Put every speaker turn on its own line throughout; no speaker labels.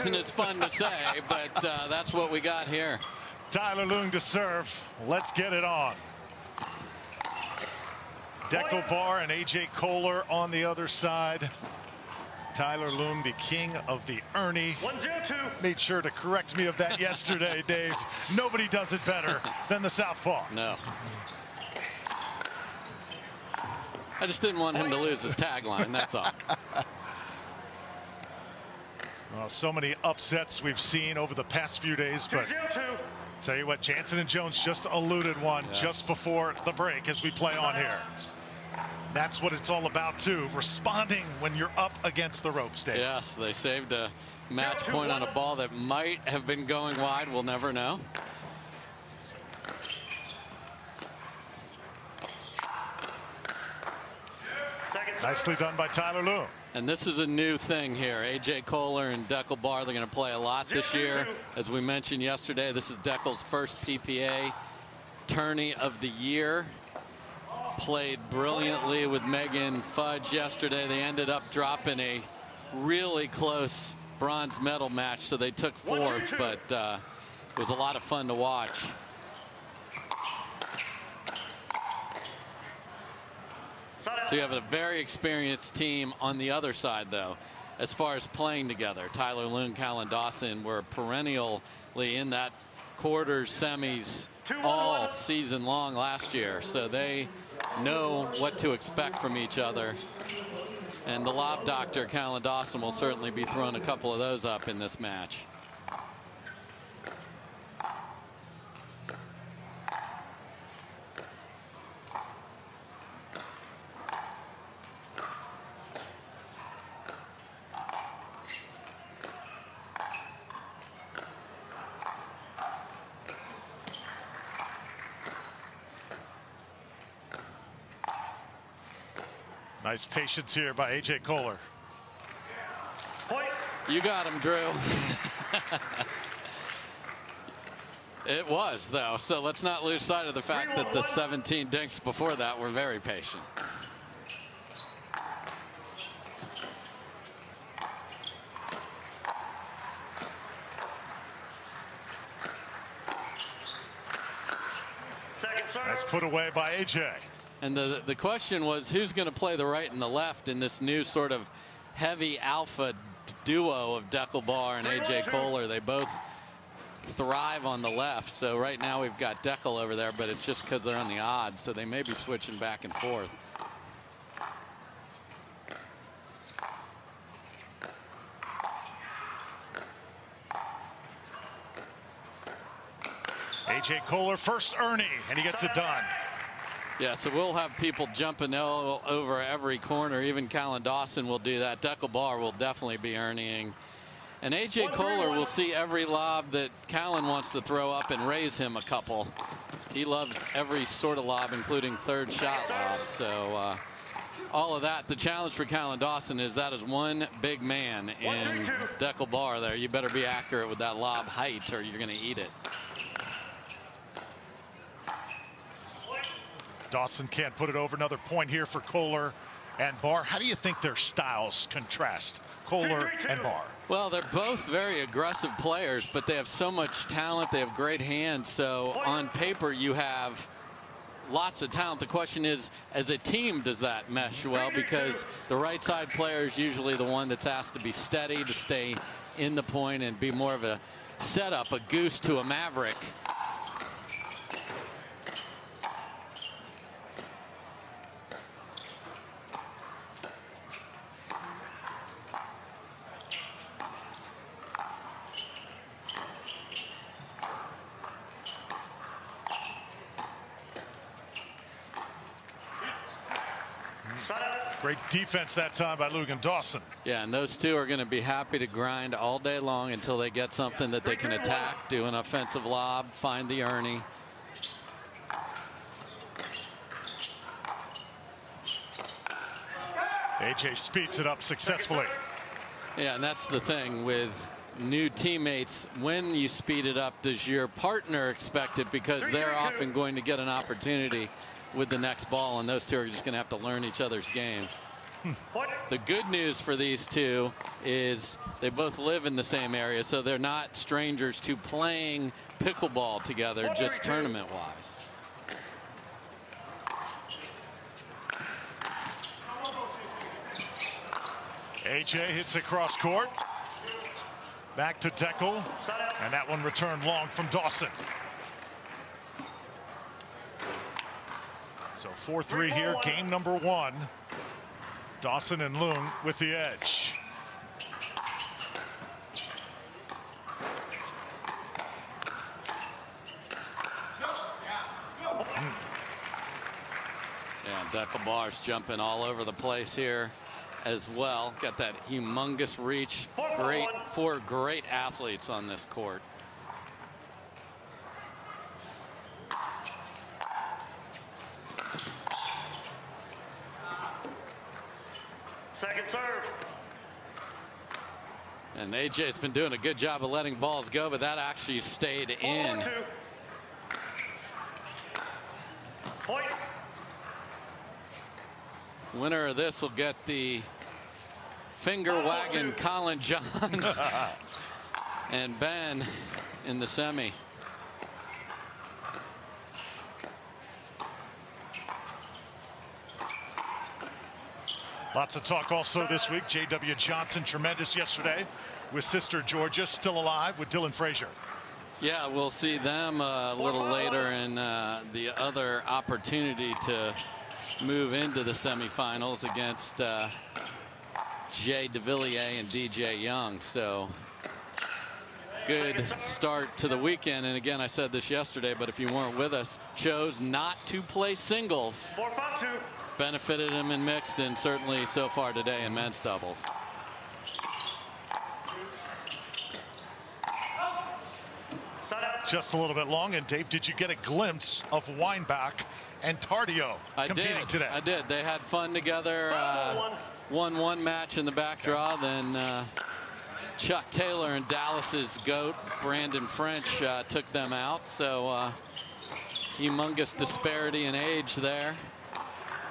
reason it's fun to say, but that's what we got here.
Tyler Loong to serve. Let's get it on. Dekel Bar and AJ Koller on the other side. Tyler Loong, the king of the Ernie.
1-0-2.
Made sure to correct me of that yesterday, Dave. Nobody does it better than the Southpaw.
No. I just didn't want him to lose his tagline, that's all.
Well, so many upsets we've seen over the past few days, but tell you what, Jansen and Jones just eluded one just before the break as we play on here. That's what it's all about, too. Responding when you're up against the ropes, Dave.
Yes, they saved a match point on a ball that might have been going wide. We'll never know.
Nicely done by Tyler Loong.
And this is a new thing here. AJ Koller and Dekel Bar, they're going to play a lot this year. As we mentioned yesterday, this is Dekel's first PPA tourney of the year. Played brilliantly with Megan Fudge yesterday. They ended up dropping a really close bronze medal match, so they took fourth, but it was a lot of fun to watch. So you have a very experienced team on the other side, though, as far as playing together. Tyler Loong, Dawson were perennially in that quarters, semis all season long last year, so they know what to expect from each other. And the lob doctor, Dawson, will certainly be throwing a couple of those up in this match.
Nice patience here by AJ Koller.
You got him, Drew. It was, though, so let's not lose sight of the fact that the 17 dinks before that were very patient.
Nice put away by AJ.
And the question was, who's going to play the right and the left in this new sort of heavy alpha duo of Dekel Bar and AJ Koller? They both thrive on the left. So right now we've got Dekel over there, but it's just because they're on the odds. So they may be switching back and forth.
AJ Koller first Ernie, and he gets it done.
Yeah, so we'll have people jumping over every corner. Even Dawson will do that. Dekel Bar will definitely be earning. And AJ Koller will see every lob that Callan wants to throw up and raise him a couple. He loves every sort of lob, including third shot lobs. So all of that. The challenge for Dawson is that is one big man in Dekel Bar there. You better be accurate with that lob height or you're going to eat it.
Dawson can't put it over. Another point here for Koller and Bar. How do you think their styles contrast, Koller and Bar?
Well, they're both very aggressive players, but they have so much talent. They have great hands. So on paper, you have lots of talent. The question is, as a team, does that mesh well? Because the right side player is usually the one that's asked to be steady, to stay in the point and be more of a setup, a goose to a maverick.
Great defense that time by Loong and Dawson.
Yeah, and those two are going to be happy to grind all day long until they get something that they can attack, do an offensive lob, find the Ernie.
AJ speeds it up successfully.
Yeah, and that's the thing with new teammates. When you speed it up, does your partner expect it? Because they're often going to get an opportunity with the next ball, and those two are just going to have to learn each other's game. The good news for these two is they both live in the same area, so they're not strangers to playing pickleball together, just tournament-wise.
AJ hits it cross court. Back to Deckel, and that one returned long from Dawson. So 4-3 here, game number 1. Dawson and Loong with the edge.
Yeah, Deckelbar's jumping all over the place here as well. Got that humongous reach. Four great athletes on this court.
Second serve.
And AJ's been doing a good job of letting balls go, but that actually stayed in.
Point.
Winner of this will get the finger wagging Colin Johns and Ben in the semi.
Lots of talk also this week. J.W. Johnson, tremendous yesterday with sister Georgia, still alive with Dylan Frazier.
Yeah, we'll see them a little later in the other opportunity to move into the semifinals against Jay DeVilliers and DJ Young. So good start to the weekend. And again, I said this yesterday, but if you weren't with us, chose not to play singles.
4-5-2.
Benefited him in mixed, and certainly so far today in men's doubles.
Just a little bit long. And Dave, did you get a glimpse of Weinbach and Tardio competing today?
I did. They had fun together. Won one match in the back draw. Then Chuck Taylor and Dallas's GOAT, Brandon French, took them out. So humongous disparity in age there.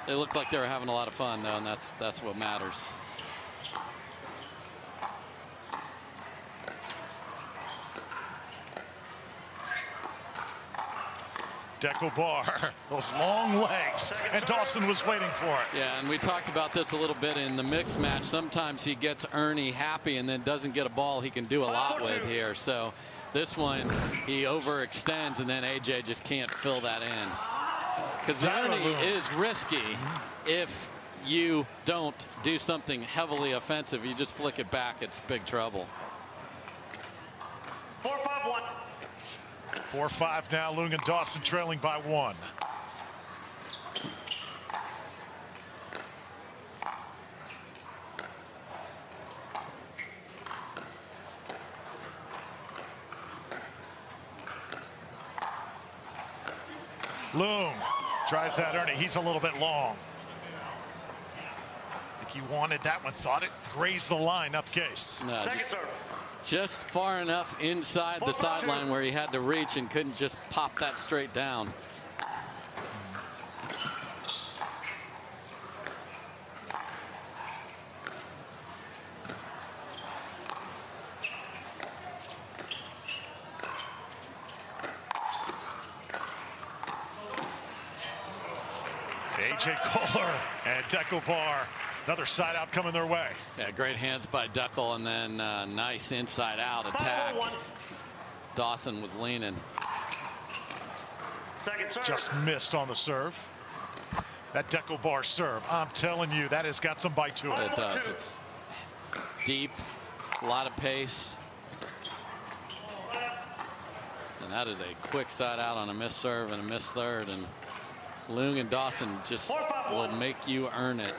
They looked like they were having a lot of fun, though, and that's what matters.
Deckelbar, those long legs, and Dawson was waiting for it.
Yeah, and we talked about this a little bit in the mixed match. Sometimes he gets Ernie happy and then doesn't get a ball he can do a lot with here. So this one, he overextends, and then AJ just can't fill that in. Because Ernie is risky if you don't do something heavily offensive. You just flick it back, it's big trouble.
4-5-1.
4-5 now. Loong and Dawson trailing by 1. Loong tries that Ernie. He's a little bit long. I think he wanted that one. Thought it grazed the line up case.
No,
Second serve.
just far enough inside the sideline where he had to reach and couldn't just pop that straight down.
AJ Koller and Deckelbar, another side out coming their way.
Yeah, great hands by Deckel, and then nice inside out attack. Dawson was leaning.
Second serve.
Just missed on the serve. That Deckelbar serve, I'm telling you, that has got some bite to it.
It does. It's deep, a lot of pace. And that is a quick side out on a missed serve and a missed third. And Loong and Dawson just will make you earn it.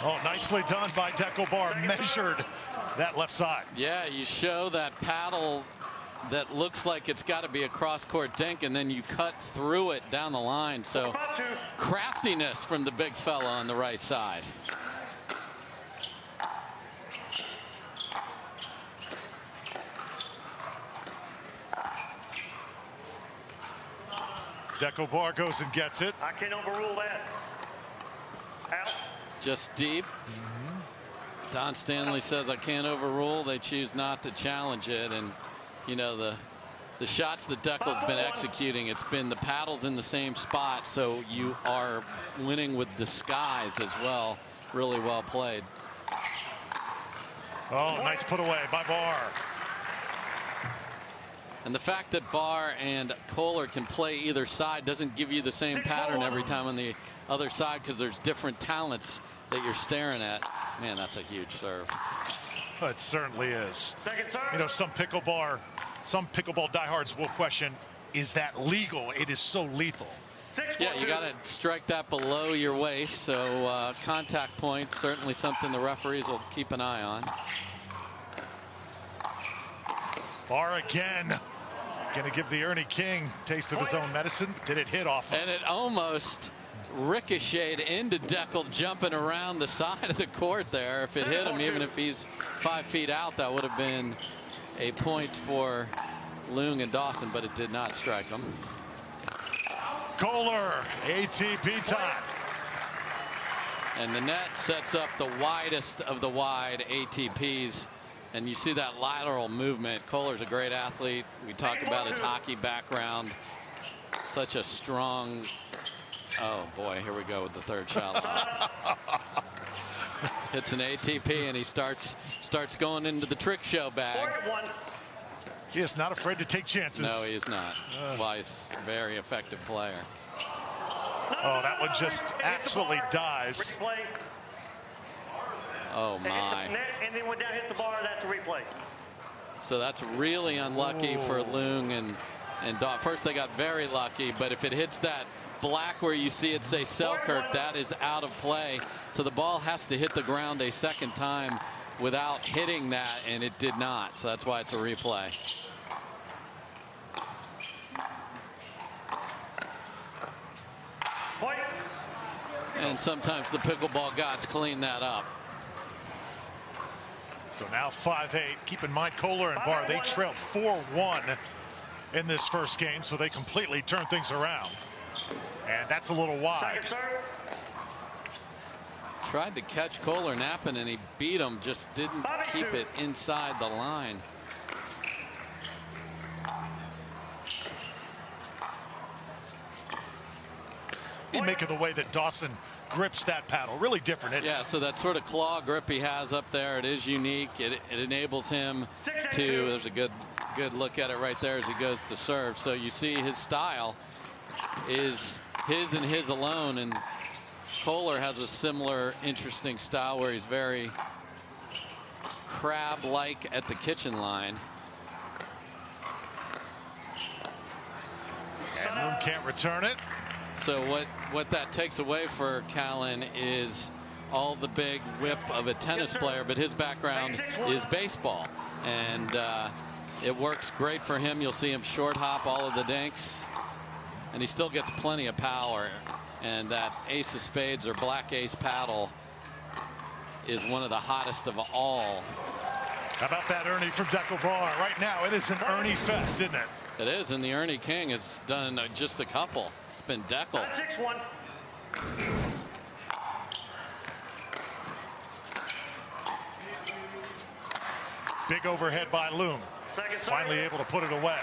Oh, nicely done by Deckelbar. Measured that left side.
Yeah, you show that paddle that looks like it's got to be a cross-court dink, and then you cut through it down the line. So craftiness from the big fella on the right side.
Deco Bar goes and gets it.
I can't overrule that. Out.
Just deep. Don Stanley says I can't overrule. They choose not to challenge it. And you know, the shots that Deckel's been executing, it's been the paddles in the same spot, so you are winning with disguise as well. Really well played.
Oh, nice put away by Bar.
And the fact that Barr and Koller can play either side doesn't give you the same pattern every time on the other side, because there's different talents that you're staring at. Man, that's a huge serve.
It certainly is.
Second serve.
You know, some pickleball diehards will question, is that legal? It is so lethal.
Yeah, you got to strike that below your waist, so contact point, certainly something the referees will keep an eye on.
Barr again. Going to give the Ernie King taste of his own medicine. Did it hit off?
And it almost ricocheted into Deckel, jumping around the side of the court there. If it hit him, even if he's 5 feet out, that would have been a point for Loong and Dawson, but it did not strike him.
Koller, ATP time.
And the net sets up the widest of the wide ATPs. And you see that lateral movement. Koller's a great athlete. We talked about his hockey background. Such a strong. Oh boy, here we go with the third shot. Hits an ATP and he starts going into the trick show bag.
He is not afraid to take chances.
No, he is not. That's why he's a very effective player.
Oh, that one just absolutely dies.
Oh my.
And then went down, hit the bar. That's a replay.
So that's really unlucky for Loong and Dawson. First they got very lucky, but if it hits that black where you see it say Selkirk, that is out of play. So the ball has to hit the ground a second time without hitting that, and it did not. So that's why it's a replay.
Point.
And sometimes the pickleball gods clean that up.
So now 5-8. Keep in mind, Koller and Barr, they trailed 4-1 in this first game, so they completely turned things around. And that's a little wide.
Second serve.
Tried to catch Koller napping, and he beat him, just didn't keep it inside the line.
You make of the way that Dawson grips that paddle. Really different.
Yeah, so that sort of claw grip he has up there, it is unique. It enables him to, there's a good look at it right there as he goes to serve. So you see his style is his and his alone, and Koller has a similar interesting style where he's very crab-like at the kitchen line.
And Loong can't return it.
So what that takes away for Callan is all the big whip of a tennis player, but his background is baseball, and it works great for him. You'll see him short hop all of the dinks, and he still gets plenty of power. And that ace of spades or black ace paddle is one of the hottest of all.
How about that Ernie from Deco Bar? Right now it is an Ernie fest, isn't it?
It is, and the Ernie King has done just a couple. It's been Deckel.
6-1.
Big overhead by Loong. Finally able to put it away.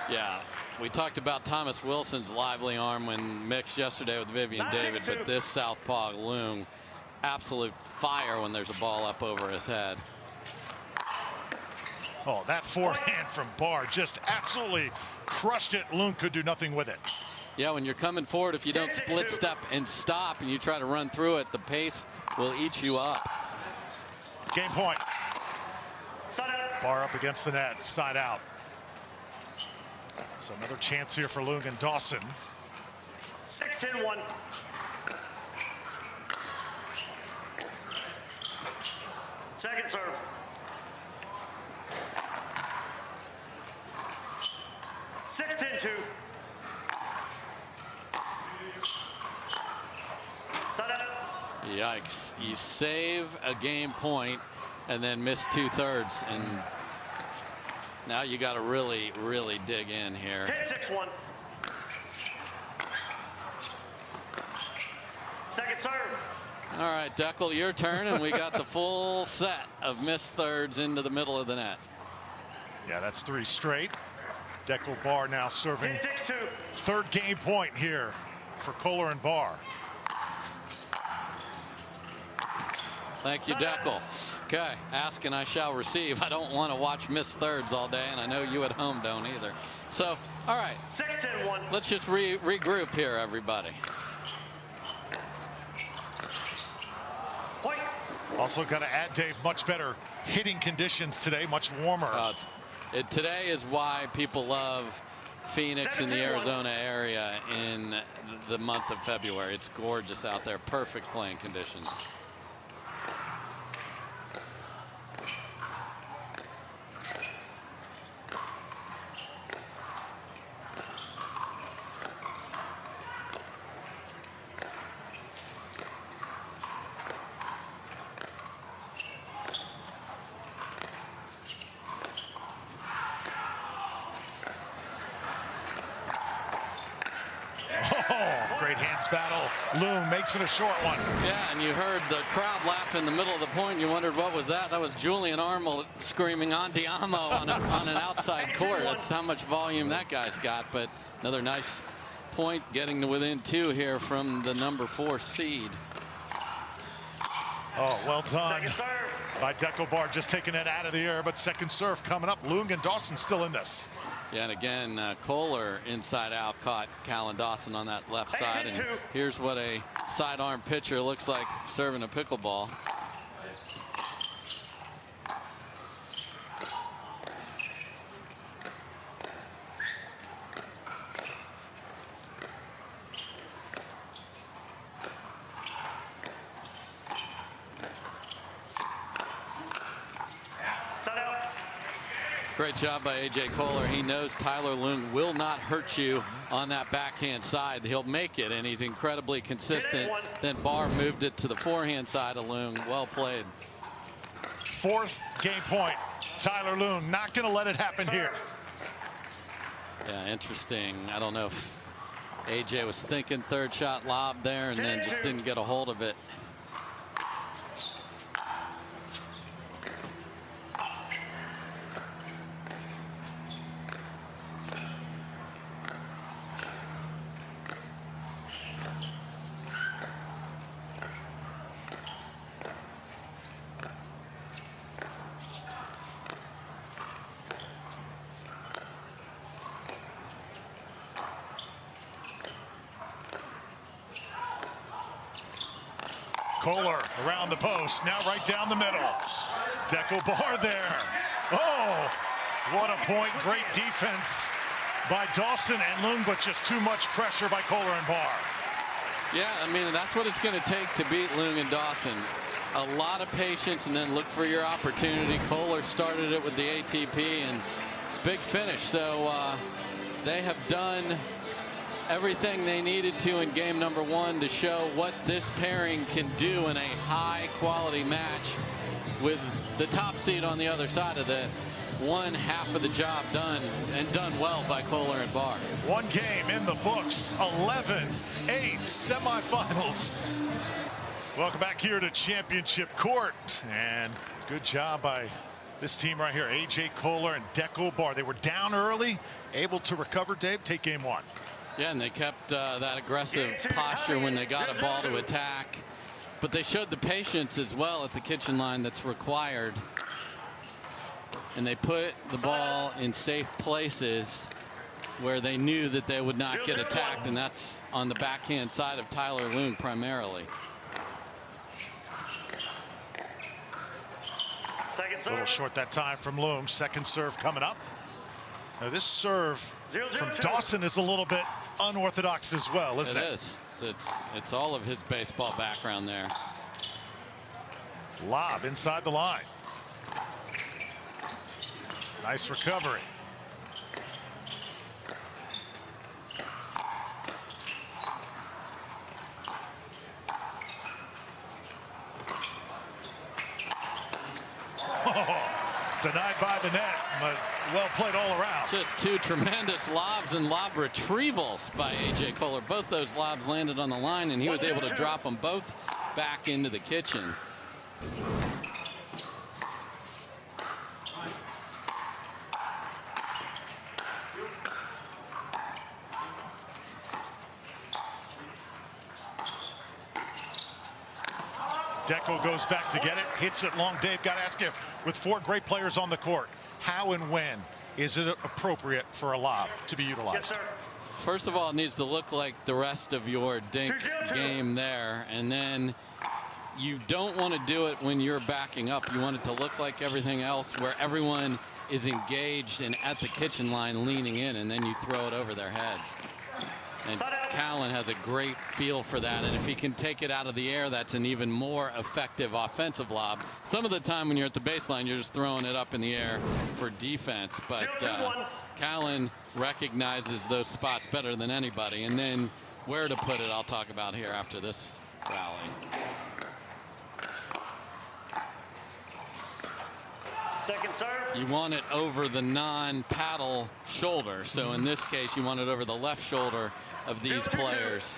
Yeah, we talked about Thomas Wilson's lively arm when mixed yesterday with Vivian David, but this southpaw Loong, absolute fire when there's a ball up over his head.
Oh, that forehand from Barr just absolutely crushed it. Loong could do nothing with it.
Yeah, when you're coming forward, if you don't split step and stop and you try to run through it, the pace will eat you up.
Game point. Barr up against the net, side out. So another chance here for Loong and Dawson.
6-1. Second serve. 6-10-2. Set up.
Yikes. You save a game point and then miss 2/3. And now you got to really, really dig in here.
10-6-1. Second serve.
All right, Deckel, your turn, and we got the full set of missed thirds into the middle of the net.
Yeah, that's 3 straight. Deckel Barr now serving
10-6-2.
third game point here for Koller and Barr.
Thank you, Deckel. Okay, ask and I shall receive. I don't want to watch missed thirds all day, and I know you at home don't either. So, all right.
6-10-1.
Let's just regroup here, everybody.
Point.
Also got to add, Dave, much better hitting conditions today, much warmer.
Today is why people love Phoenix and the Arizona area in the month of February. It's gorgeous out there, perfect playing conditions.
Great hands battle. Loong makes it a short one.
Yeah, and you heard the crowd laugh in the middle of the point. You wondered what was that? That was Julian Armour screaming Andiamo on an outside court. That's how much volume that guy's got. But another nice point, getting to within 2 here from the number 4 seed.
Oh, well done
Second serve.
by Deckel Barr, just taking it out of the air. But second serve coming up. Loong and Dawson still in this.
Yeah, and again, Koller inside out caught Dawson on that left side. And here's what a sidearm pitcher looks like serving a pickleball. Great job by A.J. Koller. He knows Tyler Loong will not hurt you on that backhand side. He'll make it, and he's incredibly consistent. Then Barr moved it to the forehand side of Loong. Well played.
4th game point. Tyler Loong not going to let it happen here.
Yeah, interesting. I don't know if A.J. was thinking third shot lob there and then just didn't get a hold of it.
Koller around the post, now right down the middle. Deckel Barr there. Oh, what a point. Great defense by Dawson and Loong, but just too much pressure by Koller and Barr.
Yeah, I mean, that's what it's going to take to beat Loong and Dawson. A lot of patience and then look for your opportunity. Koller started it with the ATP and big finish. So they have done everything they needed to in game number 1 to show what this pairing can do in a high quality match with the top seed on the other side of the one half of the job done, and done well by Koller and Barr.
1 game in the books, 11-8 semifinals. Welcome back here to Championship Court, and good job by this team right here, A.J. Koller and Deckel Barr. They were down early, able to recover, Dave, take game 1.
Yeah, and they kept that aggressive posture when they got a ball to attack. But they showed the patience as well at the kitchen line that's required. And they put the ball in safe places where they knew that they would not get attacked, and that's on the backhand side of Tyler Loong primarily.
A little short that time from Loong. Second serve coming up. Now this serve from Dawson is a little bit unorthodox as well, isn't it?
It is. It's all of his baseball background there.
Lob inside the line. Nice recovery. Denied by the net, but well played all around.
Just two tremendous lobs and lob retrievals by A.J. Koller. Both those lobs landed on the line, and he was able to drop them both back into the kitchen.
Deco goes back to get it, hits it long. Dave, got to ask you, with four great players on the court, how and when is it appropriate for a lob to be utilized?
Yes, sir.
First of all, it needs to look like the rest of your dink game there, and then you don't want to do it when you're backing up. You want it to look like everything else, where everyone is engaged and at the kitchen line leaning in, and then you throw it over their heads. And Callan has a great feel for that, and if he can take it out of the air, that's an even more effective offensive lob. Some of the time when you're at the baseline, you're just throwing it up in the air for defense, but Callan recognizes those spots better than anybody, and then where to put it I'll talk about here after this rally.
Second serve.
You want it over the non-paddle shoulder, so in this case you want it over the left shoulder of these players.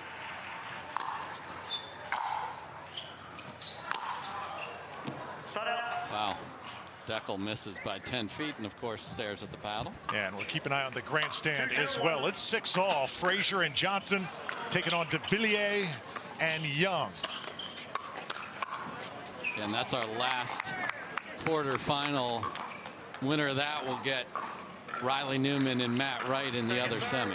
Wow. Deckel misses by 10 feet and of course stares at the paddle.
Yeah, and we'll keep an eye on the grandstand as well. It's 6-all. Frazier and Johnson taking on De Villiers and Young.
And that's our last quarterfinal. Winner of that will get Riley Newman and Matt Wright in the other semi.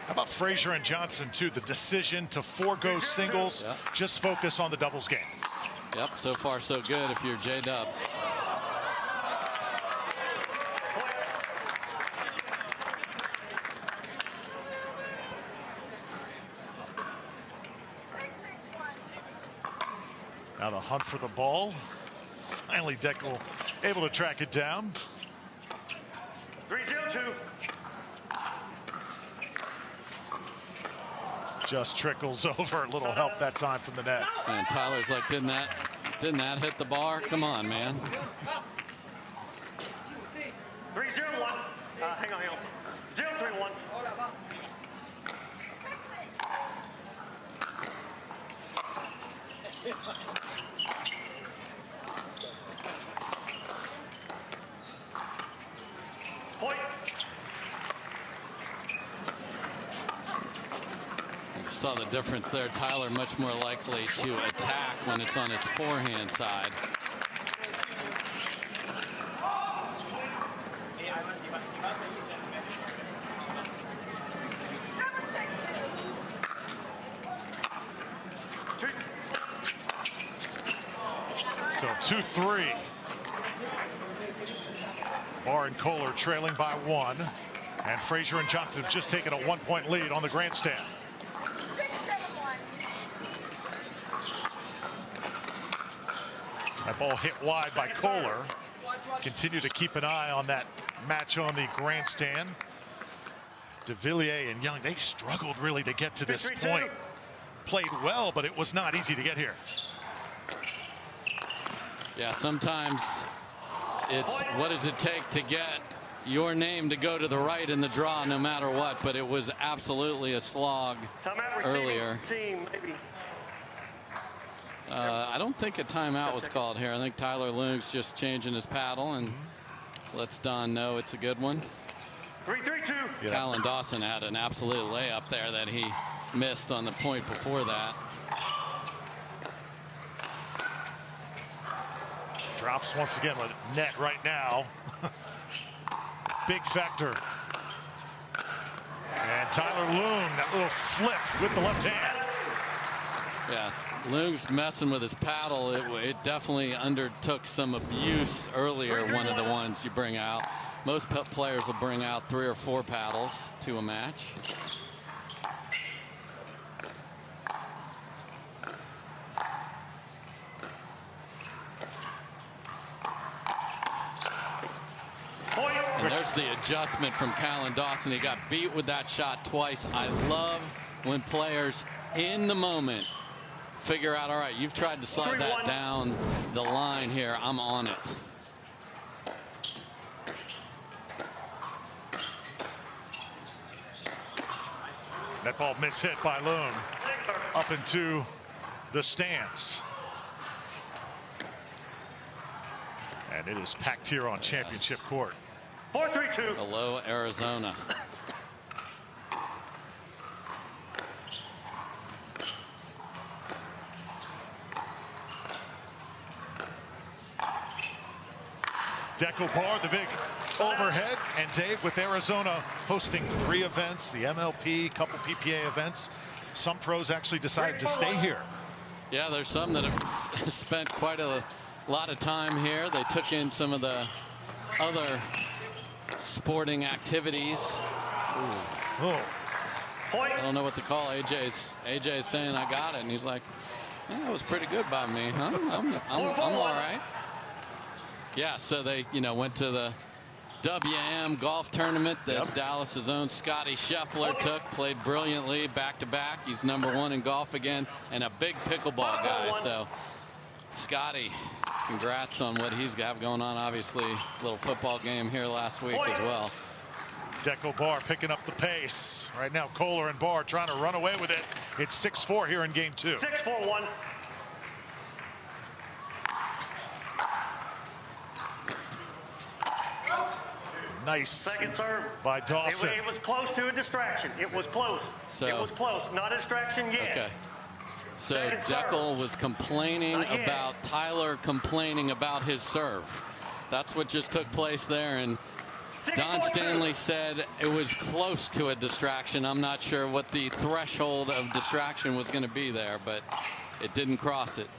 How about Frazier and Johnson too? The decision to forego singles, just focus on the doubles game.
Yep, so far so good if you're J-Dub.
Now the hunt for the ball. Finally, Deckel able to track it down.
3-0-2.
Just trickles over. A little help that time from the net.
And Tyler's like, didn't that hit the bar? Come on, man.
3-0-1. Hang on. 0-3-1. Point.
You saw the difference there. Tyler much more likely to attack when it's on his forehand side.
So 2-3. Barr and Koller trailing by 1. And Frazier and Johnson have just taken a 1-point lead on the grandstand. That ball hit wide by Koller. Continue to keep an eye on that match on the grandstand. De Villiers and Young, they struggled really to get to this point. Played well, but it was not easy to get here.
Yeah, sometimes it's what does it take to get your name to go to the right in the draw no matter what, but it was absolutely a slog earlier. I don't think a timeout was called here. I think Tyler Loong's just changing his paddle and lets Don know it's a good one.
3-3-2.
Yeah.
Callan Dawson had an absolute layup there that he missed on the point before that.
Drops once again with net right now. Big factor. And Tyler Loong, that little flip with the left hand.
Yeah, Loong's messing with his paddle. It definitely undertook some abuse earlier, one of the ones you bring out. Most players will bring out 3 or 4 paddles to a match. And there's the adjustment from Callan Dawson. He got beat with that shot twice. I love when players in the moment figure out, all right, you've tried to slide that down the line here. I'm on it.
That ball mishit by Loong up into the stands. And it is packed here on championship court.
4-3-2.
Hello, Arizona.
Deco Bar, the big overhead. And Dave, with Arizona hosting 3 events, the MLP, couple PPA events, some pros actually decided to stay here.
Yeah, there's some that have spent quite a lot of time here. They took in some of the other sporting activities.
Oh.
Point.
I don't know what to call AJ's saying I got it, and he's like, yeah, it was pretty good by me, huh? I'm all right. Yeah, so they, went to the WM golf tournament that Dallas's own Scotty Scheffler played brilliantly back-to-back. He's #1 in golf again, and a big pickleball guy. So, Scotty, congrats on what he's got going on. Obviously, a little football game here last week as well.
Deco Bar picking up the pace. Right now, Koller and Bar trying to run away with it. It's 6-4 here in game 2.
6-4-1.
Nice
Second serve
by Dawson.
It was close to a distraction. It was close. It was close. Not a distraction yet.
Okay. So Dekel was complaining about Tyler complaining about his serve. That's what just took place there. And Don Stanley said it was close to a distraction. I'm not sure what the threshold of distraction was going to be there, but it didn't cross it.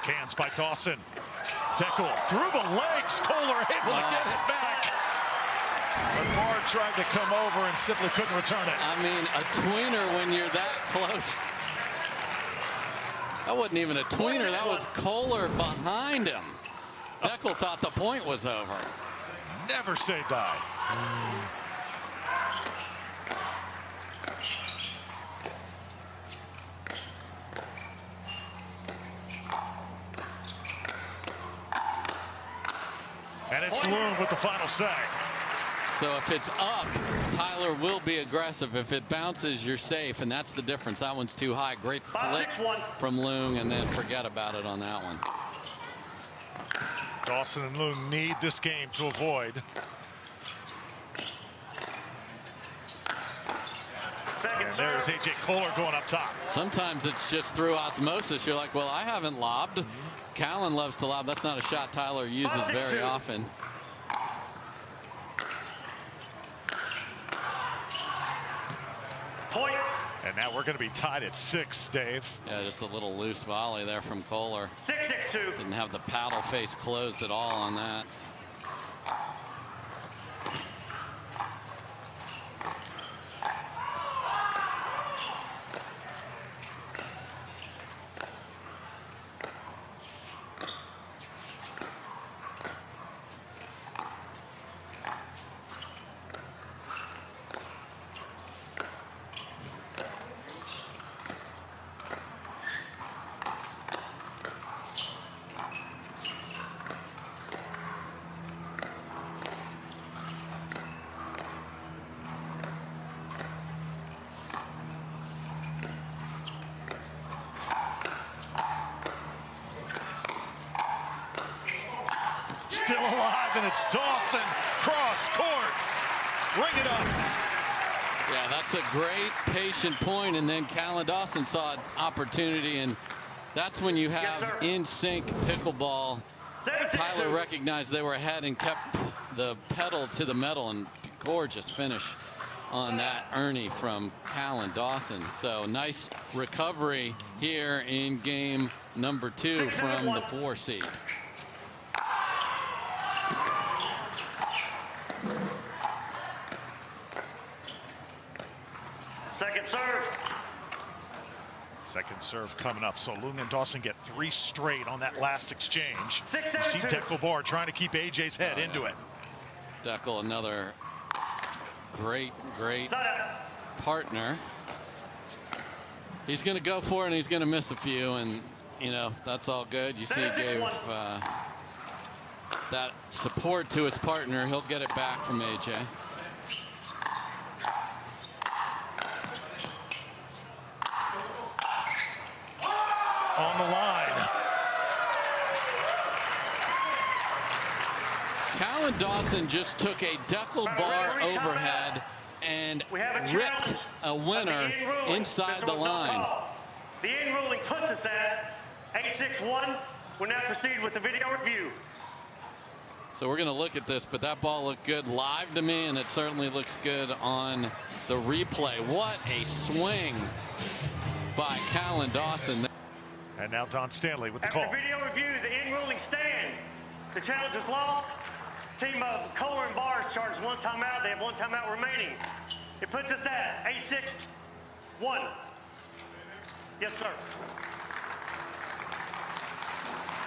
Hands by Dawson. Dekel through the legs. Koller able to get it back. But Bar tried to come over and simply couldn't return it.
I mean, a tweener when you're that close. That wasn't even a tweener. That was Koller behind him. Dekel thought the point was over.
Never say die. And it's Loong with the final say.
So if it's up, Tyler will be aggressive. If it bounces, you're safe, and that's the difference. That one's too high. Great flick from Loong, and then forget about it on that one.
Dawson and Loong need this game to avoid. And there's AJ Koller going up top.
Sometimes it's just through osmosis. You're like, well, I haven't lobbed. Callan loves to lob. That's not a shot Tyler uses very often.
Point.
And now we're going to be tied at 6, Dave.
Yeah, just a little loose volley there from Koller.
6-6-2.
Didn't have the paddle face closed at all on that.
Still alive, and it's Dawson cross court. Ring it up.
Yeah, that's a great patient point, and then Callan Dawson saw an opportunity, and that's when you have in-sync pickleball. Tyler recognized they were ahead and kept the pedal to the metal, and gorgeous finish on that Ernie from Callan Dawson. So nice recovery here in game number 2 from the 4 seed.
Second serve.
Second serve coming up. So Loong and Dawson get 3 straight on that last exchange. You see Koller trying to keep AJ's head into it.
Deckel, another great partner. He's going to go for it, and he's going to miss a few, and you know that's all good. You see, he gave that support to his partner. He'll get it back from AJ.
On the line.
Callan Dawson just took a Deckel bar overhead and ripped a winner inside the line.
The end ruling puts us at 8-6-1. We'll now proceed with the video review.
So we're going to look at this, but that ball looked good live to me, and it certainly looks good on the replay. What a swing by Callan Dawson.
And now Don Stanley with the call.
After video review, the end ruling stands. The challenge is lost. Team of Koller and Bars charges 1 timeout. They have 1 timeout remaining. It puts us at 8-6-1. Yes, sir.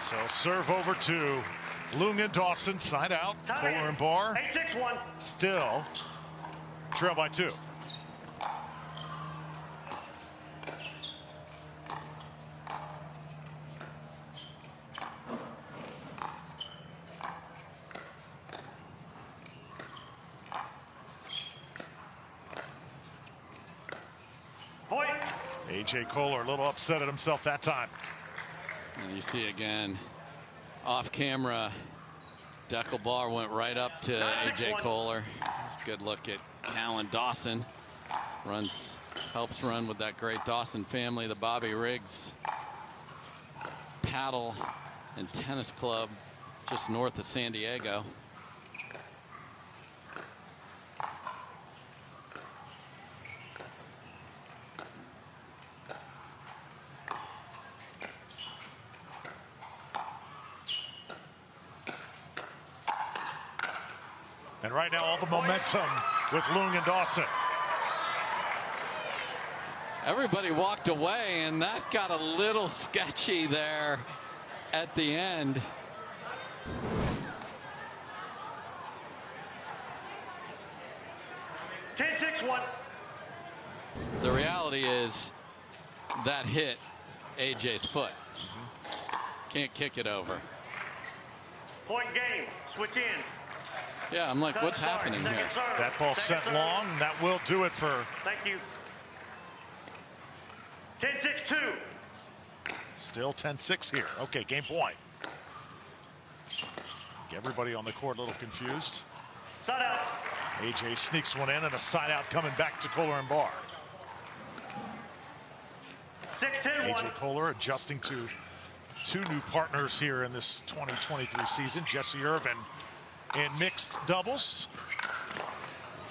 So serve over to Loong and Dawson, side out. Koller and Bar
8-6-1.
Still trail by 2. AJ Koller a little upset at himself that time.
And you see again, off camera, Deckel bar went right up to AJ Koller. It's a good look at Callan Dawson. Helps run with that great Dawson family, the Bobby Riggs paddle and tennis club just north of San Diego.
And right now, all the momentum with Loong and Dawson.
Everybody walked away, and that got a little sketchy there at the end. The reality is that hit AJ's foot. Can't kick it over.
Point game. Switch ends.
Yeah, I'm like, what's happening here?
That ball sent long. That will do it for.
Thank you. 10-6-2.
Still 10-6 here. Okay, game point. Everybody on the court a little confused.
Side out.
AJ sneaks one in, and a side out coming back to Koller and Bar.
6-10-1.
AJ Koller adjusting to 2 new partners here in this 2023 season. Jesse Irvin in mixed doubles.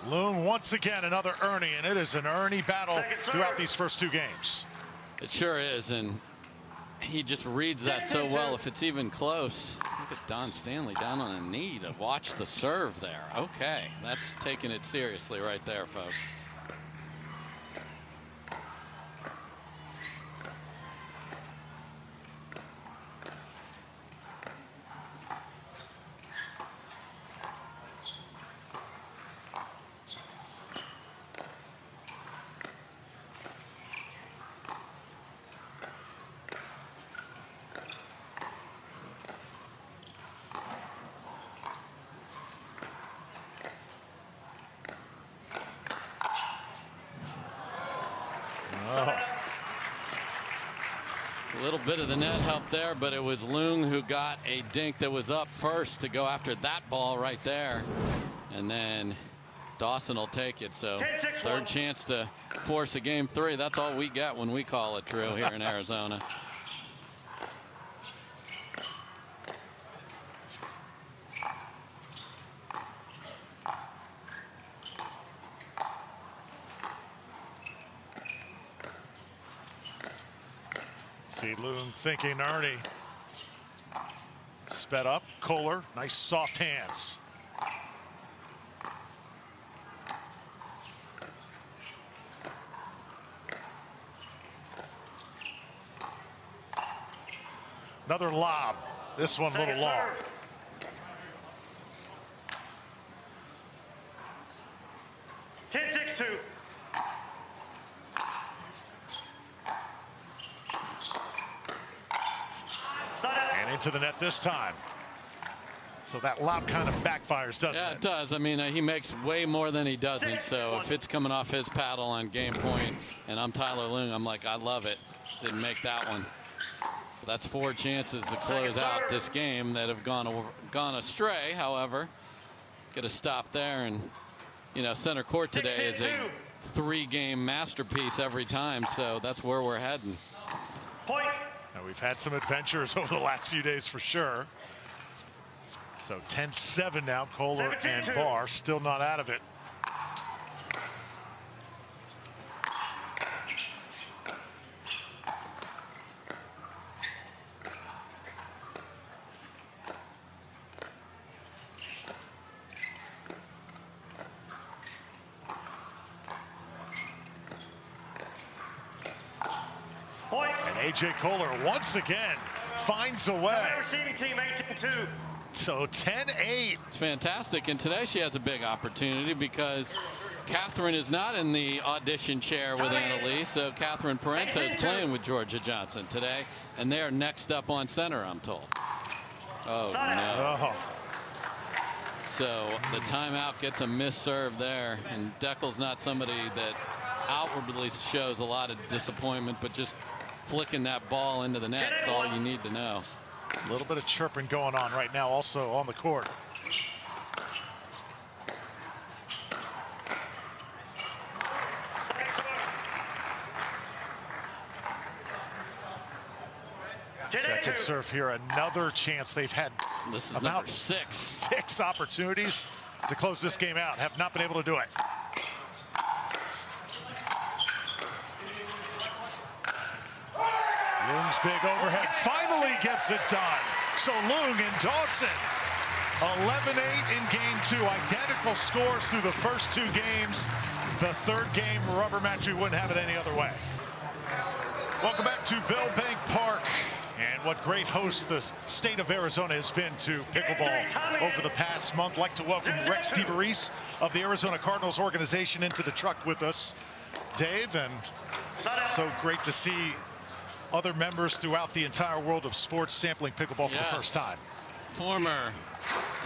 Loong once again another Ernie, and it is an Ernie battle throughout these first 2 games.
It sure is, and he just reads that so well. If it's even close, look at Don Stanley down on a knee to watch the serve there. Okay, that's taking it seriously right there, folks. A little bit of the net help there, but it was Loong who got a dink that was up first to go after that ball right there. And then Dawson will take it. So third chance to force a game 3. That's all we get when we call it true here in Arizona.
See Loong thinking Ernie. Sped up. Koller, nice soft hands. Another lob. This one a little long.
Serve. Ten, 6-2.
And into the net this time. So that lob kind of backfires, doesn't it?
Yeah, it does. I mean, he makes way more than he doesn't. So if it's coming off his paddle on game point, and I'm Tyler Loong, I'm like, I love it. Didn't make that one. So that's 4 chances to close out this game that have gone astray. However, get a stop there, and you know, center court today is a 3-game masterpiece every time. So that's where we're heading.
Point.
Now, we've had some adventures over the last few days for sure. So 10-7 now. Koller and Barr still not out of it.
Point.
And A.J. Koller once again finds a way.
Receiving team 18-2.
So 10-8.
It's fantastic. And today she has a big opportunity because Catherine is not in the audition chair with Annalise. So Catherine Parenta is playing with Georgia Johnson today. And they're next up on center, I'm told. Oh, no.
Oh.
So the timeout gets a missed serve there. And Deckel's not somebody that outwardly shows a lot of disappointment, but just flicking that ball into the net is all you need to know.
A little bit of chirping going on right now also on the court. Second serve here, another chance. They've had
This is
about
number 6.
6 opportunities to close this game out. Have not been able to do it. Loong's big overhead finally gets it done. So Loong and Dawson, 11-8 in game 2. Identical scores through the first 2 games. The third game rubber match, we wouldn't have it any other way. Welcome back to Bell Bank Park. And what great host the state of Arizona has been to pickleball over the past month. Like to welcome Rex DeVries of the Arizona Cardinals organization into the truck with us. Dave, and so great to see other members throughout the entire world of sports sampling pickleball for the first time.
Former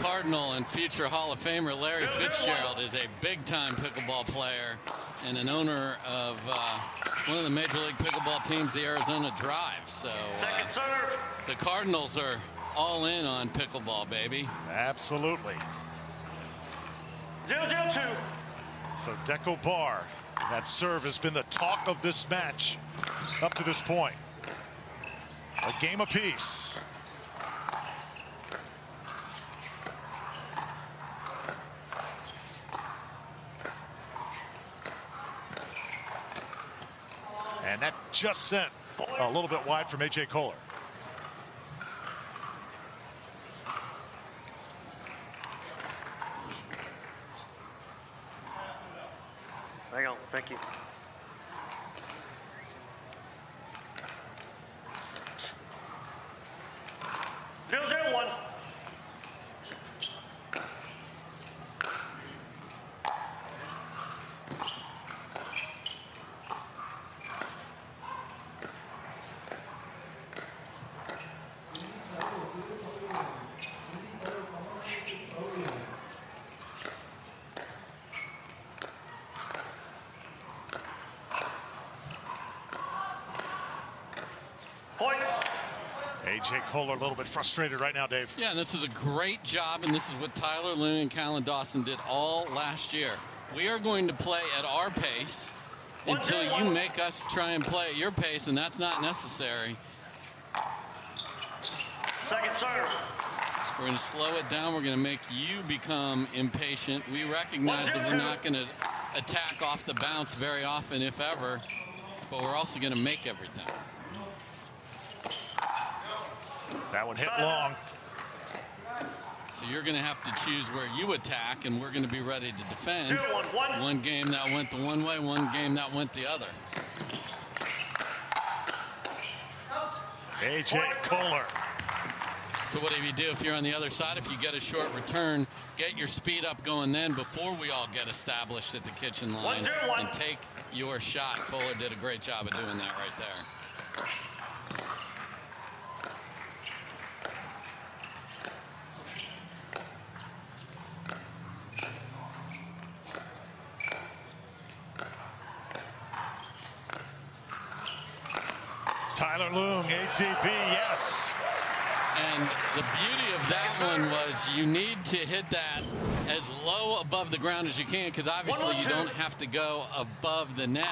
Cardinal and future Hall of Famer Larry Fitzgerald is a big-time pickleball player and an owner of one of the Major League Pickleball teams, the Arizona Drive. So
Second serve.
The Cardinals are all in on pickleball, baby.
Absolutely.
0-0-2.
So Deco Barr, that serve has been the talk of this match up to this point. A game apiece. And that just sent a little bit wide from A.J. Koller.
Hang on, thank you. One.
A.J. Koller a little bit frustrated right now, Dave.
Yeah, and this is a great job, and this is what Tyler Loong and Colin Dawson did all last year. We are going to play at our pace until you make us try and play at your pace, and that's not necessary.
Second serve.
We're going to slow it down. We're going to make you become impatient. We recognize that we're not going to attack off the bounce very often, if ever, but we're also going to make everything.
That one hit long.
So you're going to have to choose where you attack, and we're going to be ready to defend.
2-1-1.
One game that went the one way, one game that went the other.
A.J. Koller
So what do you do if you're on the other side? If you get a short return, get your speed up going then before we all get established at the kitchen line and take your shot. Koller did a great job of doing that right there.
Tyler Loong, ATP, yes.
And the beauty of that one was you need to hit that as low above the ground as you can, because obviously you don't have to go above the net.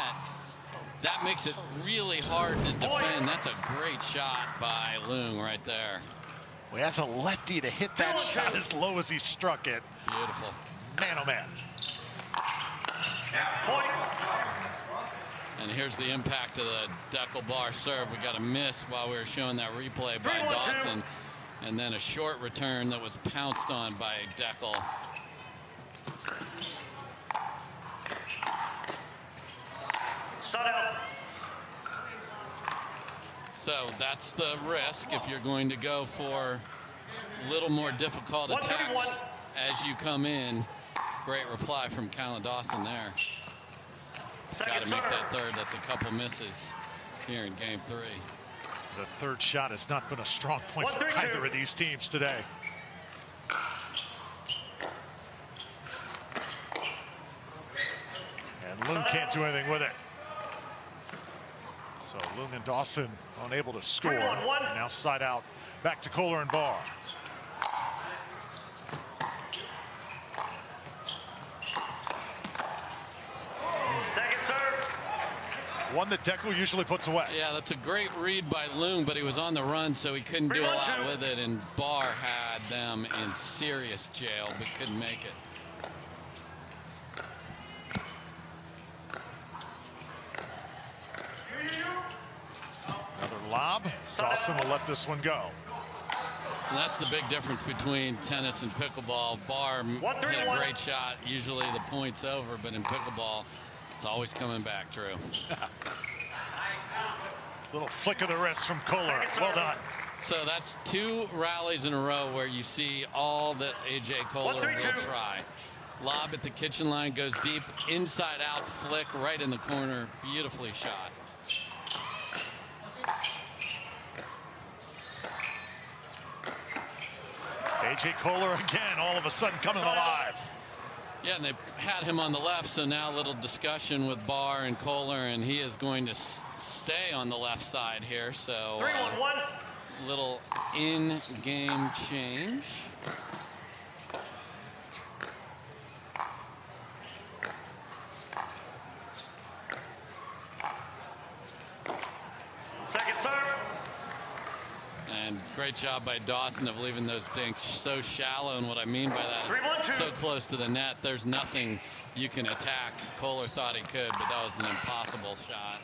That makes it really hard to defend. That's a great shot by Loong right there.
Well, as a lefty to hit that shot as low as he struck it.
Beautiful.
Man, oh man.
And here's the impact of the deckle bar serve. We got a miss while we were showing that replay by Dawson. And then a short return that was pounced on by Deckle. So that's the risk if you're going to go for a little more difficult attacks as you come in. Great reply from Dawson there. Got to make that third. That's a couple misses here in game 3.
The third shot has not been a strong point for either of these teams today. And Loong can't do anything with it. So Loong and Dawson unable to score. Now side out back to Koller and Barr. One that Deckle usually puts away.
Yeah, that's a great read by Loong, but he was on the run, so he couldn't do a lot with it, and Barr had them in serious jail, but couldn't make it.
Another lob. Dawson will let this one go.
And that's the big difference between tennis and pickleball. Barr hit a great shot. Usually the point's over, but in pickleball, it's always coming back, Drew.
Little flick of the wrist from Koller. Well done.
So that's 2 rallies in a row where you see all that A.J. Koller will try. Lob at the kitchen line, goes deep, inside out flick right in the corner. Beautifully shot.
A.J. Koller again, all of a sudden coming alive.
Yeah, and they had him on the left, so now a little discussion with Barr and Koller, and he is going to stay on the left side here. So
3-1-1.
Little in-game change.
Second serve.
And great job by Dawson of leaving those dinks so shallow. And what I mean by that is so close to the net, there's nothing you can attack. Koller thought he could, but that was an impossible shot.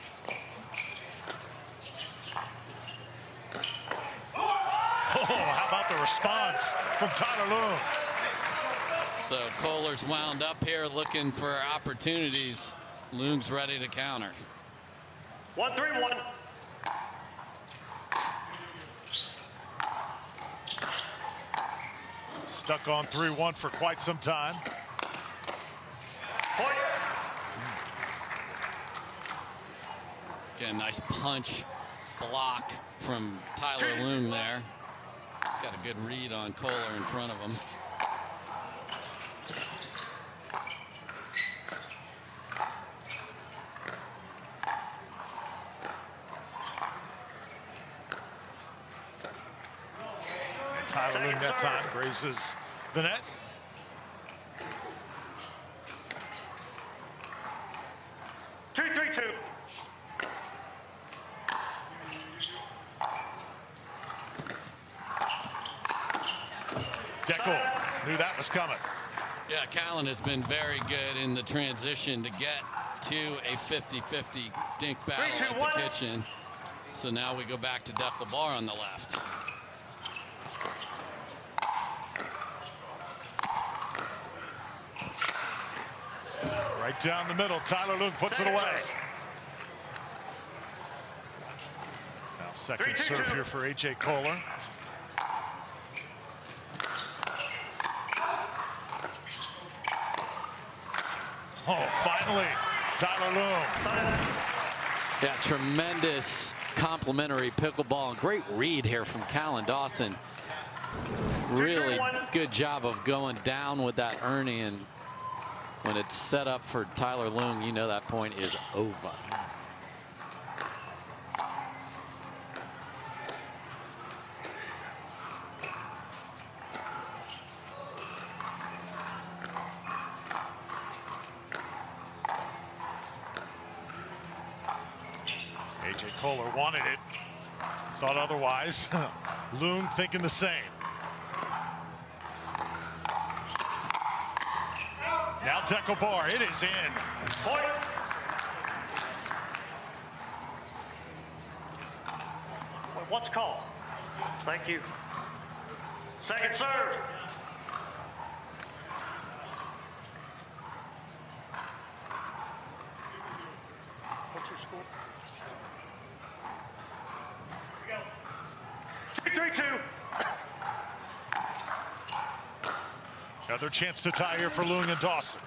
Oh, how about the response from Tyler Loong?
So Koller's wound up here looking for opportunities. Loong's ready to counter.
1-3-1.
Stuck on 3-1 for quite some time.
Point.
Again, nice punch block from Tyler Loong there. He's got a good read on Koller in front of him.
Tyler Loong that time grazes the net.
Two, 3-2.
Deckle knew that was coming.
Yeah, Callan has been very good in the transition to get to a 50-50 dink battle at the kitchen. So now we go back to Deckle Barr on the left.
Right down the middle, Tyler Loong puts it away. Now second serve here for A.J. Koller. Oh, finally, Tyler Loong.
Yeah, tremendous complimentary pickleball. Great read here from Callan Dawson. Really good job of going down with that Ernie, and when it's set up for Tyler Loong, you know that point is over.
Koller wanted it, thought otherwise. Loong thinking the same. Now deckle bar, it is in.
Point. What's called? Thank you. Second serve. What's your score? 3-2.
Another chance to tie here for Loong and Dawson.